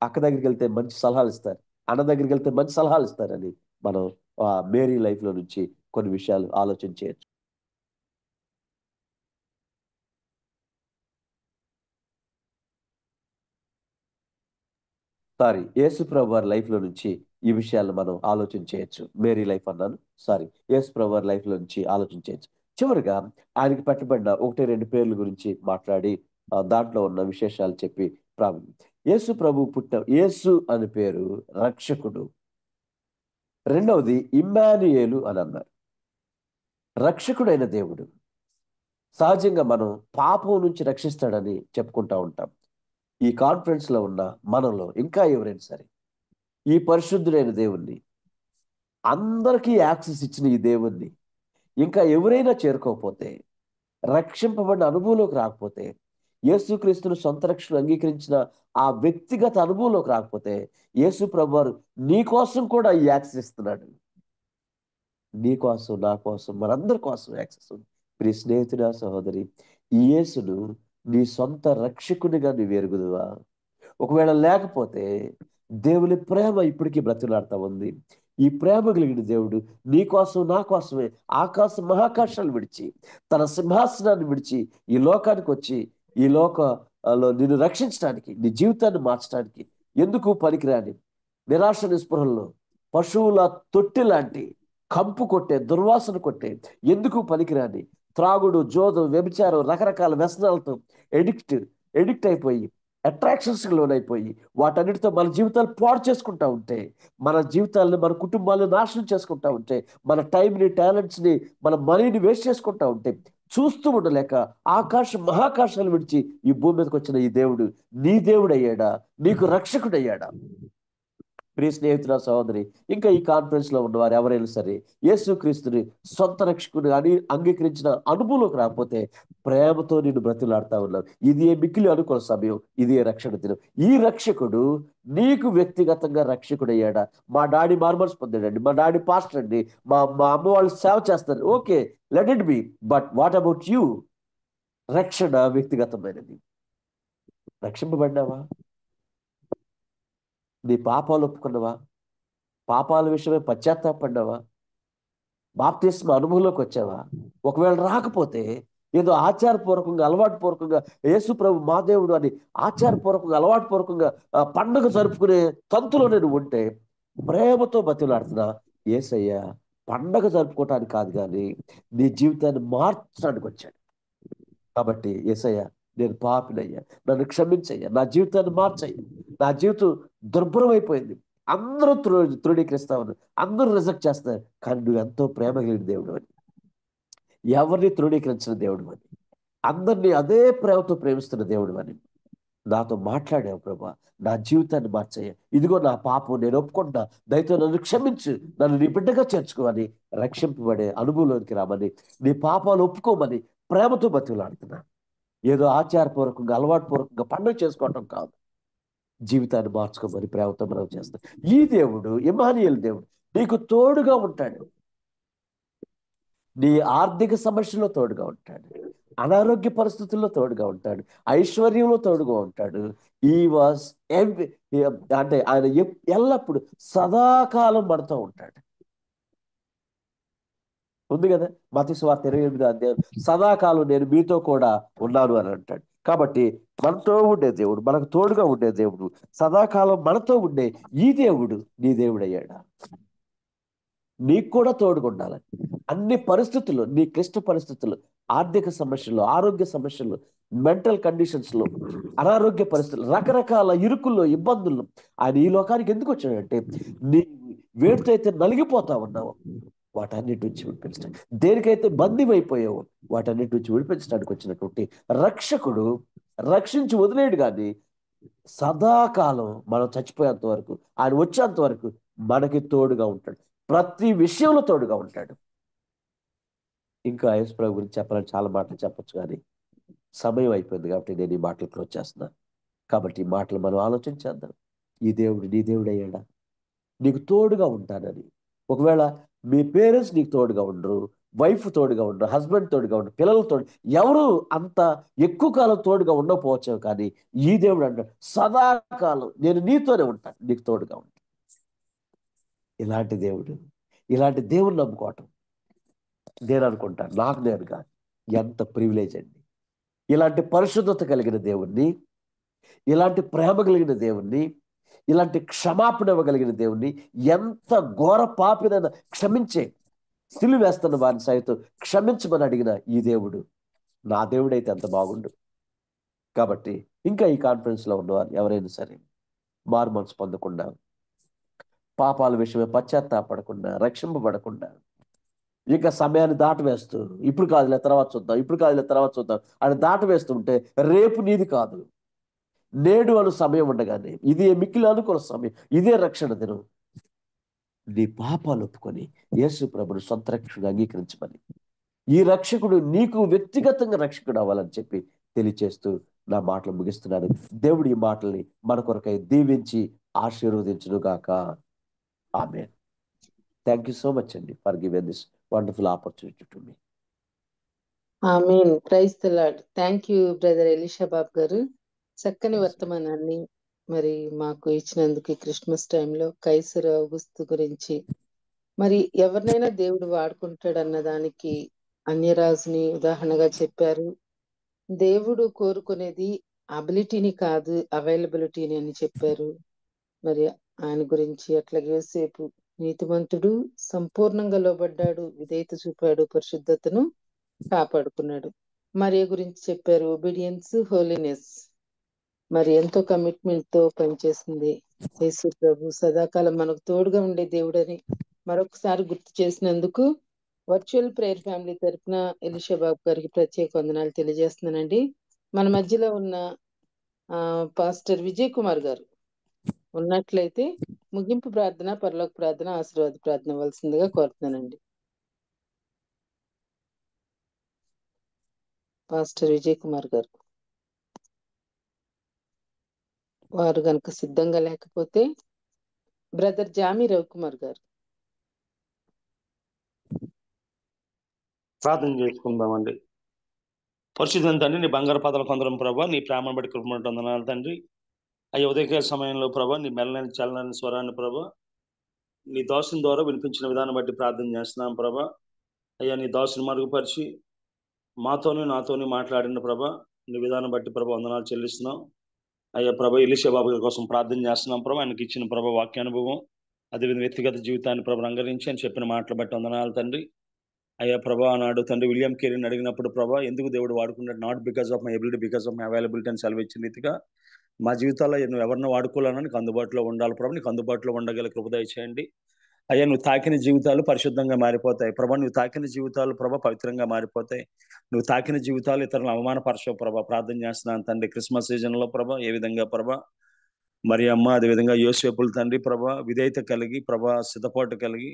అక్క దగ్గరికి వెళ్తే మంచి సలహాలు ఇస్తారు, అన్న దగ్గరికి వెళ్తే మంచి సలహాలు ఇస్తారని మనం మేరీ లైఫ్లో నుంచి కొన్ని విషయాలు ఆలోచన చేయొచ్చు. యేసుప్రభు వారి లైఫ్లో నుంచి ఈ విషయాలు మనం ఆలోచన చేయొచ్చు. మేరీ లైఫ్ అన్నాను, యేసుప్రభు వారి లైఫ్లో నుంచి ఆలోచన చేయొచ్చు. చివరిగా ఆయనకి పెట్టబడిన 1-2 పేర్ల గురించి మాట్లాడి దాంట్లో ఉన్న విశేషాలు చెప్పి యేసు ప్రభు యేసు అని పేరు రక్షకుడు. రెండవది ఇమ్మానుయేలు అని అన్నారు, రక్షకుడైన దేవుడు. సహజంగా మనం పాపం నుంచి రక్షిస్తాడని చెప్పుకుంటా ఉంటాం. ఈ కాన్ఫరెన్స్ లో ఉన్న మనలో ఇంకా ఎవరైనా సరే ఈ పరిశుద్ధుడైన దేవుణ్ణి, అందరికీ యాక్సెస్ ఇచ్చిన ఈ దేవుణ్ణి ఇంకా ఎవరైనా చేరుకోకపోతే, రక్షింపబడిన అనుభవంలోకి రాకపోతే, యేసుక్రీస్తును సొంత రక్షణ అంగీకరించిన ఆ వ్యక్తిగత అనుభవంలోకి రాకపోతే, యేసు ప్రభువారు నీ కోసం కూడా ఈ యాక్సెస్ ఇస్తున్నాడు. నీ కోసం, నా కోసం, మనందరి కోసం యాక్సెస్ ఉంది. ప్రియ స్నేహితుడా, సహోదరి, ఈ యేసును నీ సొంత రక్షకునిగా నీవు ఎరుగుదువా? ఒకవేళ లేకపోతే దేవుని ప్రేమ ఇప్పటికీ బ్రతిలాడుతూ ఉంది. ఈ ప్రేమ కలిగిన దేవుడు నీ కోసం, నా కోసమే మహాకాశాలు విడిచి, తన సింహాసనాన్ని విడిచి ఈ లోకానికి వచ్చి, ఈ లోకంలో నిన్ను రక్షించడానికి, నీ జీవితాన్ని మార్చడానికి ఎందుకు పనికిరాని నిరాశ నిస్పృహల్లో పశువుల తొట్టి లాంటి కంపు కొట్టే, దుర్వాసన కొట్టే, ఎందుకు పనికిరాని త్రాగుడు, జోదం, వ్యభిచారం, రకరకాల వ్యసనాలతో ఎడిక్ట్ అయిపోయి, అట్రాక్షన్స్ లోనైపోయి వాటన్నిటితో మన జీవితాలు పాడు చేసుకుంటా ఉంటే, మన జీవితాలను, మన కుటుంబాలను నాశనం చేసుకుంటా ఉంటే, మన టైంని, టాలెంట్స్ని, మన మనీని వేస్ట్ చేసుకుంటా ఉంటే, చూస్తూ ఉండలేక మహాకాశాలు విడిచి ఈ భూమి మీదకి వచ్చిన ఈ దేవుడు నీ దేవుడు అయ్యాడా? నీకు రక్షకుడు అయ్యాడా? ప్రియ స్నేహితుల, సహోదరి, ఇంకా ఈ కాన్ఫరెన్స్ లో ఉన్నవారు ఎవరైనా సరే యేసుక్రీస్తుని సొంత రక్షకుని అంగీకరించిన అనుభవంలోకి రాకపోతే, ప్రేమతో నిన్ను బ్రతిలాడుతా ఉన్నావు. ఇది మిక్కిలి అనుకూల సమయం, ఇది రక్షణ దినం. ఈ రక్షకుడు నీకు వ్యక్తిగతంగా రక్షకుడు అయ్యాడా? మా డాడీ మార్మల్స్ పొందాడండి, మా డాడీ పాస్టర్ అండి, మా అమ్మ వాళ్ళు సేవ చేస్తారు, okay, let it be. But what about you? రక్షణ వ్యక్తిగతమైనది. రక్షింపబడ్డావా? నీ పాపాలు ఒప్పుకున్నావా? పాపాల విషయమే పశ్చాత్తాపడ్డావా? బాప్తిస్మ అనుభవంలోకి వచ్చావా? ఒకవేళ రాకపోతే, ఏదో ఆచారపూర్వకంగా, అలవాటు పూర్వకంగా యేసు ప్రభు మా దేవుడు అని ఆచారపూర్వకంగా, అలవాటు పూర్వకంగా పండుగ జరుపుకునే తంతులో నేను ఉంటే, ప్రేమతో బతిలాడుతున్నా యేసయ్య పండగ జరుపుకోవటానికి కాదు కానీ నీ జీవితాన్ని మార్చడానికి వచ్చాడు. కాబట్టి యేసయ్య, నేను పాపినయ్యా, నన్ను క్షమించయ్యా, నా జీవితాన్ని మార్చయ్యా, నా జీవితం దుర్భరం అయిపోయింది, అందరూ తృణీకరిస్తా ఉన్నారు, అందరూ రిజెక్ట్ చేస్తున్నారు, కానీ నువ్వు ఎంతో ప్రేమ కలిగిన దేవుడు అని, ఎవరిని తృణీకరించిన దేవుడు అని, అందరినీ అదే ప్రేమతో ప్రేమిస్తున్న దేవుడు అని నాతో మాట్లాడావు ప్రభా. నా జీవితాన్ని మార్చయ్యా, ఇదిగో నా పాపం నేను ఒప్పుకుంటున్నా, దయతో నన్ను క్షమించు, నన్ను నీ బిడ్డగా చేర్చుకోమని, రక్షింపబడే అనుభవంలోనికి రామని, నీ పాపాలు ఒప్పుకోమని ప్రేమతో బతిలాడుతున్నా. ఏదో ఆచారపూర్వకంగా, అలవాటు పూర్వకంగా పండుగ చేసుకోవటం కాదు, జీవితాన్ని మార్చుకోమని ప్రేమతో మనం చేస్తాం. ఈ దేవుడు ఇమ్మానుయేలు దేవుడు నీకు తోడుగా ఉంటాడు. నీ ఆర్థిక సమస్యలో తోడుగా ఉంటాడు, అనారోగ్య పరిస్థితుల్లో తోడుగా ఉంటాడు, ఐశ్వర్యంలో తోడుగా ఉంటాడు. ఈ వాస్ అంటే ఆయన ఎల్లప్పుడు సదాకాలం మనతో ఉంటాడు. ఉంది కదా మత్తయి సువార్త 28వ అధ్యాయం, సదాకాలం నేను మీతో కూడా ఉన్నాను అని అంటాడు. కాబట్టి మనతో ఉండే దేవుడు, మనకు తోడుగా ఉండే దేవుడు, సదాకాలం మనతో ఉండే ఈ దేవుడు నీ దేవుడు అయ్యాడా? నీకు కూడా తోడుగా ఉండాలని అన్ని పరిస్థితుల్లో, నీ క్లిష్ట పరిస్థితుల్లో, ఆర్థిక సమస్యలు, ఆరోగ్య సమస్యలు, మెంటల్ కండిషన్స్ లో, అనారోగ్య పరిస్థితులు, రకరకాల ఇరుకుల్లో, ఇబ్బందుల్లో ఆయన ఈ లోకానికి ఎందుకు వచ్చాడంటే నీ వేడితో అయితే నలిగిపోతా ఉన్నావు వాటన్నిటి నుంచి విడిపించడానికి, దేనికైతే బంధిమైపోయావో వాటన్నిటి నుంచి విడిపించడానికి వచ్చినటువంటి రక్షకుడు రక్షించి వదిలేడు. కానీ సదాకాలం మనం చచ్చిపోయేంత వరకు, ఆయన వచ్చేంత వరకు మనకి తోడుగా ఉంటాడు, ప్రతి విషయంలో తోడుగా ఉంటాడు. ఇంకా యేసు ప్రభు గురించి చెప్పాలని చాలా మాటలు చెప్పొచ్చు, కానీ సమయం అయిపోయింది కాబట్టి నేను ఈ మాటలు క్లోజ్ చేస్తున్నా. కాబట్టి ఈ మాటలు మనం ఆలోచించేద్దాం. ఈ దేవుడు నీ దేవుడు అయ్యాడా? నీకు తోడుగా ఉంటానని. ఒకవేళ మీ పేరెంట్స్ నీకు తోడుగా ఉండరు, వైఫ్ తోడుగా ఉండరు, హస్బెండ్ తోడుగా ఉండరు, పిల్లలు తోడు, ఎవరు అంత ఎక్కువ కాలం తోడుగా ఉండకపోవచ్చు, కానీ ఈ దేవుడు అంటాడు సదాకాలం నేను నీతోనే ఉంటాను, నీకు తోడుగా ఉంటాను. ఇలాంటి దేవుడు నమ్ముకోవటం నేను అనుకుంటాను, నాకు నేను కాదు, ఎంత ప్రివిలేజ్ అండి. ఇలాంటి పరిశుద్ధత కలిగిన దేవుణ్ణి, ఇలాంటి ప్రేమ కలిగిన దేవుణ్ణి, ఇలాంటి క్షమాపణ ఇవ్వగలిగిన దేవుణ్ణి, ఎంత ఘోర పాపినైనా క్షమించే, సిలువ వేస్తున్న వారిని సైతం క్షమించమని అడిగిన ఈ దేవుడు నా దేవుడైతే ఎంత బాగుండు. కాబట్టి ఇంకా ఈ కాన్ఫరెన్స్ లో ఉన్నవారు ఎవరైనా సరే మారు మనసు పొందకుండా, పాపాల విషయమే పశ్చాత్తాపడకుండా, రక్షింపబడకుండా, ఇంకా సమయాన్ని దాటవేస్తూ ఇప్పుడు కాదులే తర్వాత చూద్దాం అని దాటవేస్తుంటే రేపు నీది కాదు, నేడు అను సమయం ఉండగానే ఇదే మిక్కిలి అనుకున్న సమయం, ఇదే రక్షణ దినం. నీ పాపాలు ఒప్పుకొని యేసు ప్రభుని సొంత రక్షకుడు అంగీకరించమని, ఈ రక్షకుడు నీకు వ్యక్తిగతంగా రక్షకుడు అవ్వాలని చెప్పి తెలియచేస్తూ నా మాటలు ముగిస్తున్నాను. దేవుడి ఈ మాటల్ని మన కొరకై దీవించి ఆశీర్వదించును గాక. ఆమేన్. థ్యాంక్ యూ సో మచ్ అండి for giving this wonderful opportunity to me. ఆమేన్. Praise the Lord. Thank you brother Elisha Babu garu, చక్కని వర్తమానాన్ని మరి మాకు ఇచ్చినందుకు ఈ క్రిస్మస్ టైంలో కైసర్ ఔగుస్తు గురించి, మరి ఎవరినైనా దేవుడు వాడుకుంటాడు అన్న దానికి అన్యరాజుని ఉదాహరణగా చెప్పారు. దేవుడు కోరుకునేది అబిలిటీని కాదు, అవైలబిలిటీని అని చెప్పారు. మరి ఆయన గురించి అట్లాగే యోసేపు నీతిమంతుడు, సంపూర్ణంగా లోబడ్డాడు, విధేయత చూపాడు, పరిశుద్ధతను కాపాడుకున్నాడు. మరియ గురించి చెప్పారు, ఒబీడియన్స్, హోలీనెస్, మరి ఎంతో కమిట్మెంట్ తో పనిచేసింది. యేసు ప్రభు సదాకాలం మనకు తోడుగా ఉండే దేవుడని మరొకసారి గుర్తు చేసినందుకు వర్చువల్ ప్రేయర్ ఫ్యామిలీ తరఫున ఎలీషా బాబు గారికి ప్రత్యేక వందనాలు తెలియజేస్తున్నానండి. మన మధ్యలో ఉన్న పాస్టర్ విజయ్ కుమార్ గారు ఉన్నట్లయితే ముగింపు ప్రార్థన, పరలోక ప్రార్థన, ఆశీర్వాద ప్రార్థన ఇవ్వాల్సిందిగా కోరుతున్నానండి. పాస్టర్ విజయ్ కుమార్ గారు వారు గనక సిద్ధంగా లేకపోతే బ్రదర్ జామి రవికుమార్ గారు. ప్రార్థన చేసుకుందామండి. పరిశుద్ధం తండ్రి, నీ బంగారు పాదాల కొందరం ప్రభా, నీ ప్రేమను బట్టి కృపణాలు తండ్రి. అయ్యా ఉదయకాల సమయంలో ప్రభా నీ మెల్లని చల్లని స్వరాన్ని ప్రభా నీ దాసుని ద్వారా వినిపించిన విధానం బట్టి ప్రార్థన చేస్తున్నాం ప్రభా. అయ్యా నీ దాసుని మరుగుపరిచి మాతోని నాతోని మాట్లాడిన ప్రభా నీ విధానం బట్టి ప్రభా వందనాలు చెల్లిస్తున్నాం. అయ్యా ప్రభా ఎలీషా బాబు గారి కోసం ప్రార్థన చేస్తున్నాం ప్రభా, ఆయనకి ఇచ్చిన ప్రభా వాక్యానుభవం, అదేవిధంగా వ్యక్తిగత జీవితాన్ని ప్రభా రంగరించి అని చెప్పిన మాటలు బట్టి వందనాలు తండ్రి. అయ్యా ప్రభా ఆనాడు తండ్రి విలియం కేరీని అడిగినప్పుడు ప్రభా ఎందుకు దేవుడు వాడుకున్నాడు, not because of my ability, because of my availability అని సెలవిచ్చిన రీతిగా మా జీవితాల్లో నువ్వు ఎవరిని వాడుకోవాలన్నా నీకు అందుబాటులో ఉండాలి ప్రభా, నీకు అందుబాటులో ఉండగల కృప దయచేయండి. అయ్యా నువ్వు తాకిన జీవితాలు పరిశుద్ధంగా మారిపోతాయి ప్రభా, నువ్వు తాకిన జీవితాలు ప్రభా పవిత్రంగా మారిపోతాయి, నువ్వు తాకిన జీవితాలు ఇతరులను అవమానపరచవు ప్రభా. ప్రార్థన చేస్తున్నాను తండ్రి క్రిస్మస్ సీజన్ లో ప్రభా ఏ విధంగా ప్రభా మరి అమ్మ అదేవిధంగా యోసేపులు తండ్రి ప్రభా విధేయత కలిగి ప్రభా సిద్ధపాటు కలిగి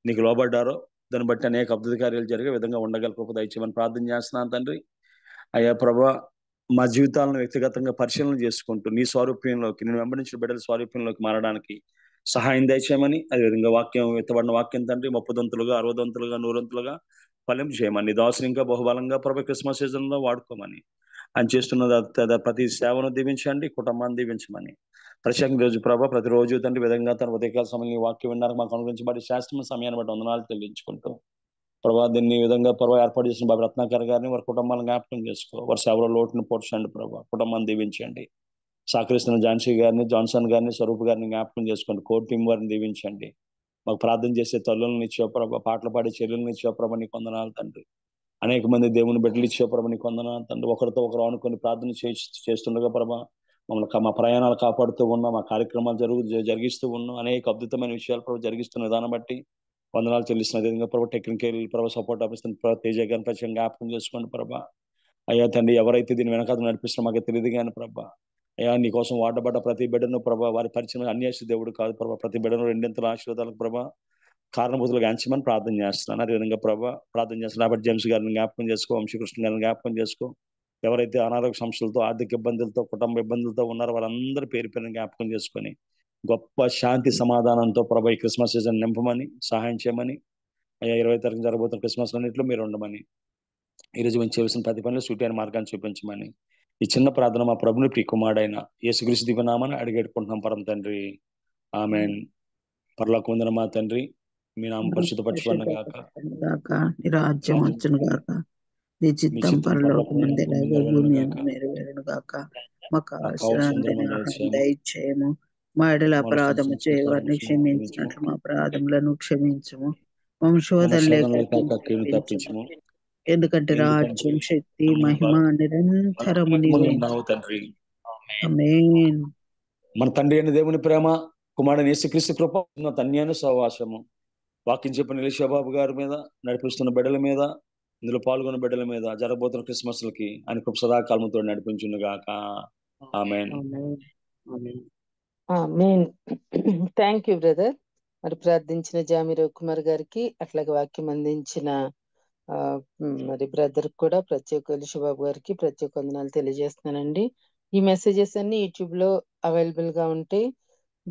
నీకు లోబడ్డారో దాన్ని బట్టి అనేక అద్భుత కార్యాలు జరిగే విధంగా ఉండగల కృప దయచేయమని ప్రార్థన చేస్తున్నాను తండ్రి. అయ్యా ప్రభా మా జీవితాలను వ్యక్తిగతంగా పరిశీలన చేసుకుంటూ నీ స్వారూప్యంలోకి, నేను వెంబడించిన బిడ్డల స్వారూప్యంలోకి మారడానికి సహాయం దయచేయమని, అదేవిధంగా వాక్యం ఎత్తబడిన వాక్యం తండ్రి 30 దంతులుగా 60 దంతులుగా 100 దంతులుగా ఫలం చేయమని, దాసుని ఇంకా బహుబలంగా ప్రభు క్రిస్మస్ సీజన్ లో వాడుకోమని, ఆయన చేస్తున్న ప్రతి సేవను దీవించండి, కుటుంబాన్ని దీవించమని, ప్రత్యేకంగా రోజు ప్రభా ప్రతిరోజు తండ్రి విధంగా తన ఉదయకాల సమయంలో వాక్యం విన్నారు మాకు అనుగ్రహించబడి శాస్త్రమైన సమయాన్ని బట్టి వందనాలు చెల్లించుకుంటూ ప్రభా దీన్ని ఈ విధంగా ప్రభావ ఏర్పాటు చేసిన బాబు రత్నాకర్ గారిని వారి కుటుంబాలను జ్ఞాపకం చేసుకో, వారి సేవలో లోటును పోడ్చండి ప్రభావ, కుటుంబాన్ని దీవించండి. సహకరిస్తున్న ఝాన్సీ గారిని, జాన్సన్ గారిని, స్వరూప్ గారిని జ్ఞాపకం చేసుకోండి. కోర్ టీం వారిని దీవించండి. మాకు ప్రార్థన చేసే తల్లులను ఇచ్చే ప్రభావ, పాటలు పాడే చెల్లెలను ఇచ్చే ప్రభావ నీకు వందనాలు తండ్రి. అనేక మంది దేవుని బిడ్డలు ఇచ్చే ప్రభావ నీకు వందనాలు తండ్రి. ఒకరితో ఒకరు అనుకొని ప్రార్థన చేస్తుండగా ప్రభావ మమ్మల్ని మా ప్రయాణాలు కాపాడుతూ ఉన్నాం, మా కార్యక్రమాలు జరిగిస్తూ ఉన్నాం, అనేక అద్భుతమైన విషయాలు ప్రభావ జరిగిస్తున్న విధానం బట్టి వందనాలు చెల్లిస్తున్న విధంగా ప్రభావ టెక్నికల్ ప్రభావ సపోర్ట్ ఆఫీస్తున్న ప్రభావ తేజ గారిని పరిచయం జ్ఞాపకం చేసుకోండి ప్రభా. అయ్యా తండ్రి ఎవరైతే దీని వెనకాల నడిపిస్తున్నా మాకు తెలియదు కానీ ప్రభా, అయ్యా నీ కోసం వాడబడ్డ ప్రతి బిడ్డను ప్రభా, వారి పరిచయం అన్యాసి దేవుడు కాదు ప్రభా, ప్రతి బిడ్డను రెండింతల ఆశీర్వాదాలకు ప్రభా కారణభూతులు గాంచమని ప్రార్థన చేస్తున్నాను. అదేవిధంగా ప్రభా ప్రార్థన చేస్తున్నా రాబర్ట్ జేమ్స్ గారిని జ్ఞాపకం చేసుకో, వంశీకృష్ణ గారిని జ్ఞాపకం చేసుకో, ఎవరైతే అనారోగ్య సమస్యలతో, ఆర్థిక ఇబ్బందులతో, కుటుంబ ఇబ్బందులతో ఉన్నారో వాళ్ళందరి పేరు పేరుని జ్ఞాపకం చేసుకొని గొప్ప శాంతి సమాధానంతో ప్రభా ఈ క్రిస్మస్ సీజన్ నింపమని, సహాయం చేయమని, అయ్యా 20 తారీఖు జరగబోతున్న క్రిస్మస్ అన్నింటిలో మీరు ఉండమని, ఈరోజు మేము చేయవలసిన ప్రతి పనిలో సూటి మార్గాన్ని చూపించమని ఈ చిన్న ప్రార్థన మా ప్రభుని ప్రియకుమారుడైన యేసుక్రీస్తు దివ్యనామని అడిగేట్టుకుంటున్నాం పరమ తండ్రి, ఆమేన్. పరలోకమందున మా తండ్రి మీ నామం పరిశుద్ధపరచబడును గాక, గాక నీ రాజ్యం వచ్చును గాక, నీ మీ చిత్తం చిత్తం పరలోకమందు ఎలాగో భూమి నెరవేరును అందు గాక, నెరవేరును గాక. మాకు మాకు కావలసిన కావలసిన ఆహారం దయచేయము, మా ఎడల అపరాధము చేయవారిని క్షమించినట్లు మా అపరాధములను క్షమించుము, వంశోధన లేక కీడు తప్పించుము. తప్పించుము. ఎందుకంటే రాజ్యం, శక్తి, మహిమ నిరంతరము నీవే. ఉన్నావు తండ్రి. ఆమేన్. మన తండ్రి అయిన దేవుని ప్రేమ, కుమారుని యేసుక్రీస్తు కృప, తన్యాను సహవాసము, వాక్యం చెప్పిన ఎలీషాబాబు గారి మీద, నడిపిస్తున్న బిడ్డల మీద, ఇందులో పాల్గొన్న బిడ్డల మీద, జరగబోతున్న క్రిస్మస్లకి ఆయన కృప సదాకాలంతో నడిపించును గాక. ఆమేన్. Thank you brother. మరి ప్రార్థించిన జామిరావు కుమార్ గారికి, అట్లాగే వాక్యం అందించిన మరి బ్రదర్ కూడా ప్రత్యేక ఎలీషాబాబు గారికి ప్రత్యేక వందనాలు తెలియజేస్తున్నానండి. ఈ మెసేజెస్ అన్ని యూట్యూబ్ లో అవైలబుల్ గా ఉంటాయి.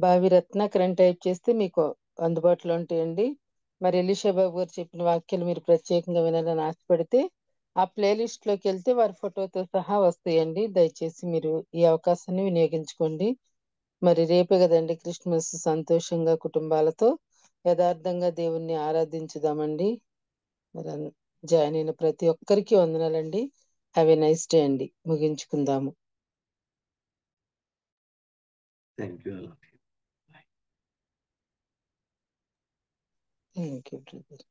భావి రత్నాకర్ అని టైప్ చేస్తే మీకు అందుబాటులో ఉంటాయండి. మరి ఎలీషాబాబు గారు చెప్పిన వాక్యాలు మీరు ప్రత్యేకంగా వినాలని ఆశపడితే ఆ ప్లేలిస్ట్ లోకి వెళ్తే వారి ఫోటోతో సహా వస్తాయండి. దయచేసి మీరు ఈ అవకాశాన్ని వినియోగించుకోండి. మరి రేపే కదండి క్రిస్మస్, సంతోషంగా కుటుంబాలతో యథార్థంగా దేవుణ్ణి ఆరాధించుదామండి. మరి జాయిన్ అయిన ప్రతి ఒక్కరికి వందనాలండి. హ్యావ్ ఎ నైస్ డే అండి. ముగించుకుందాము. Thank you. Thank you brother.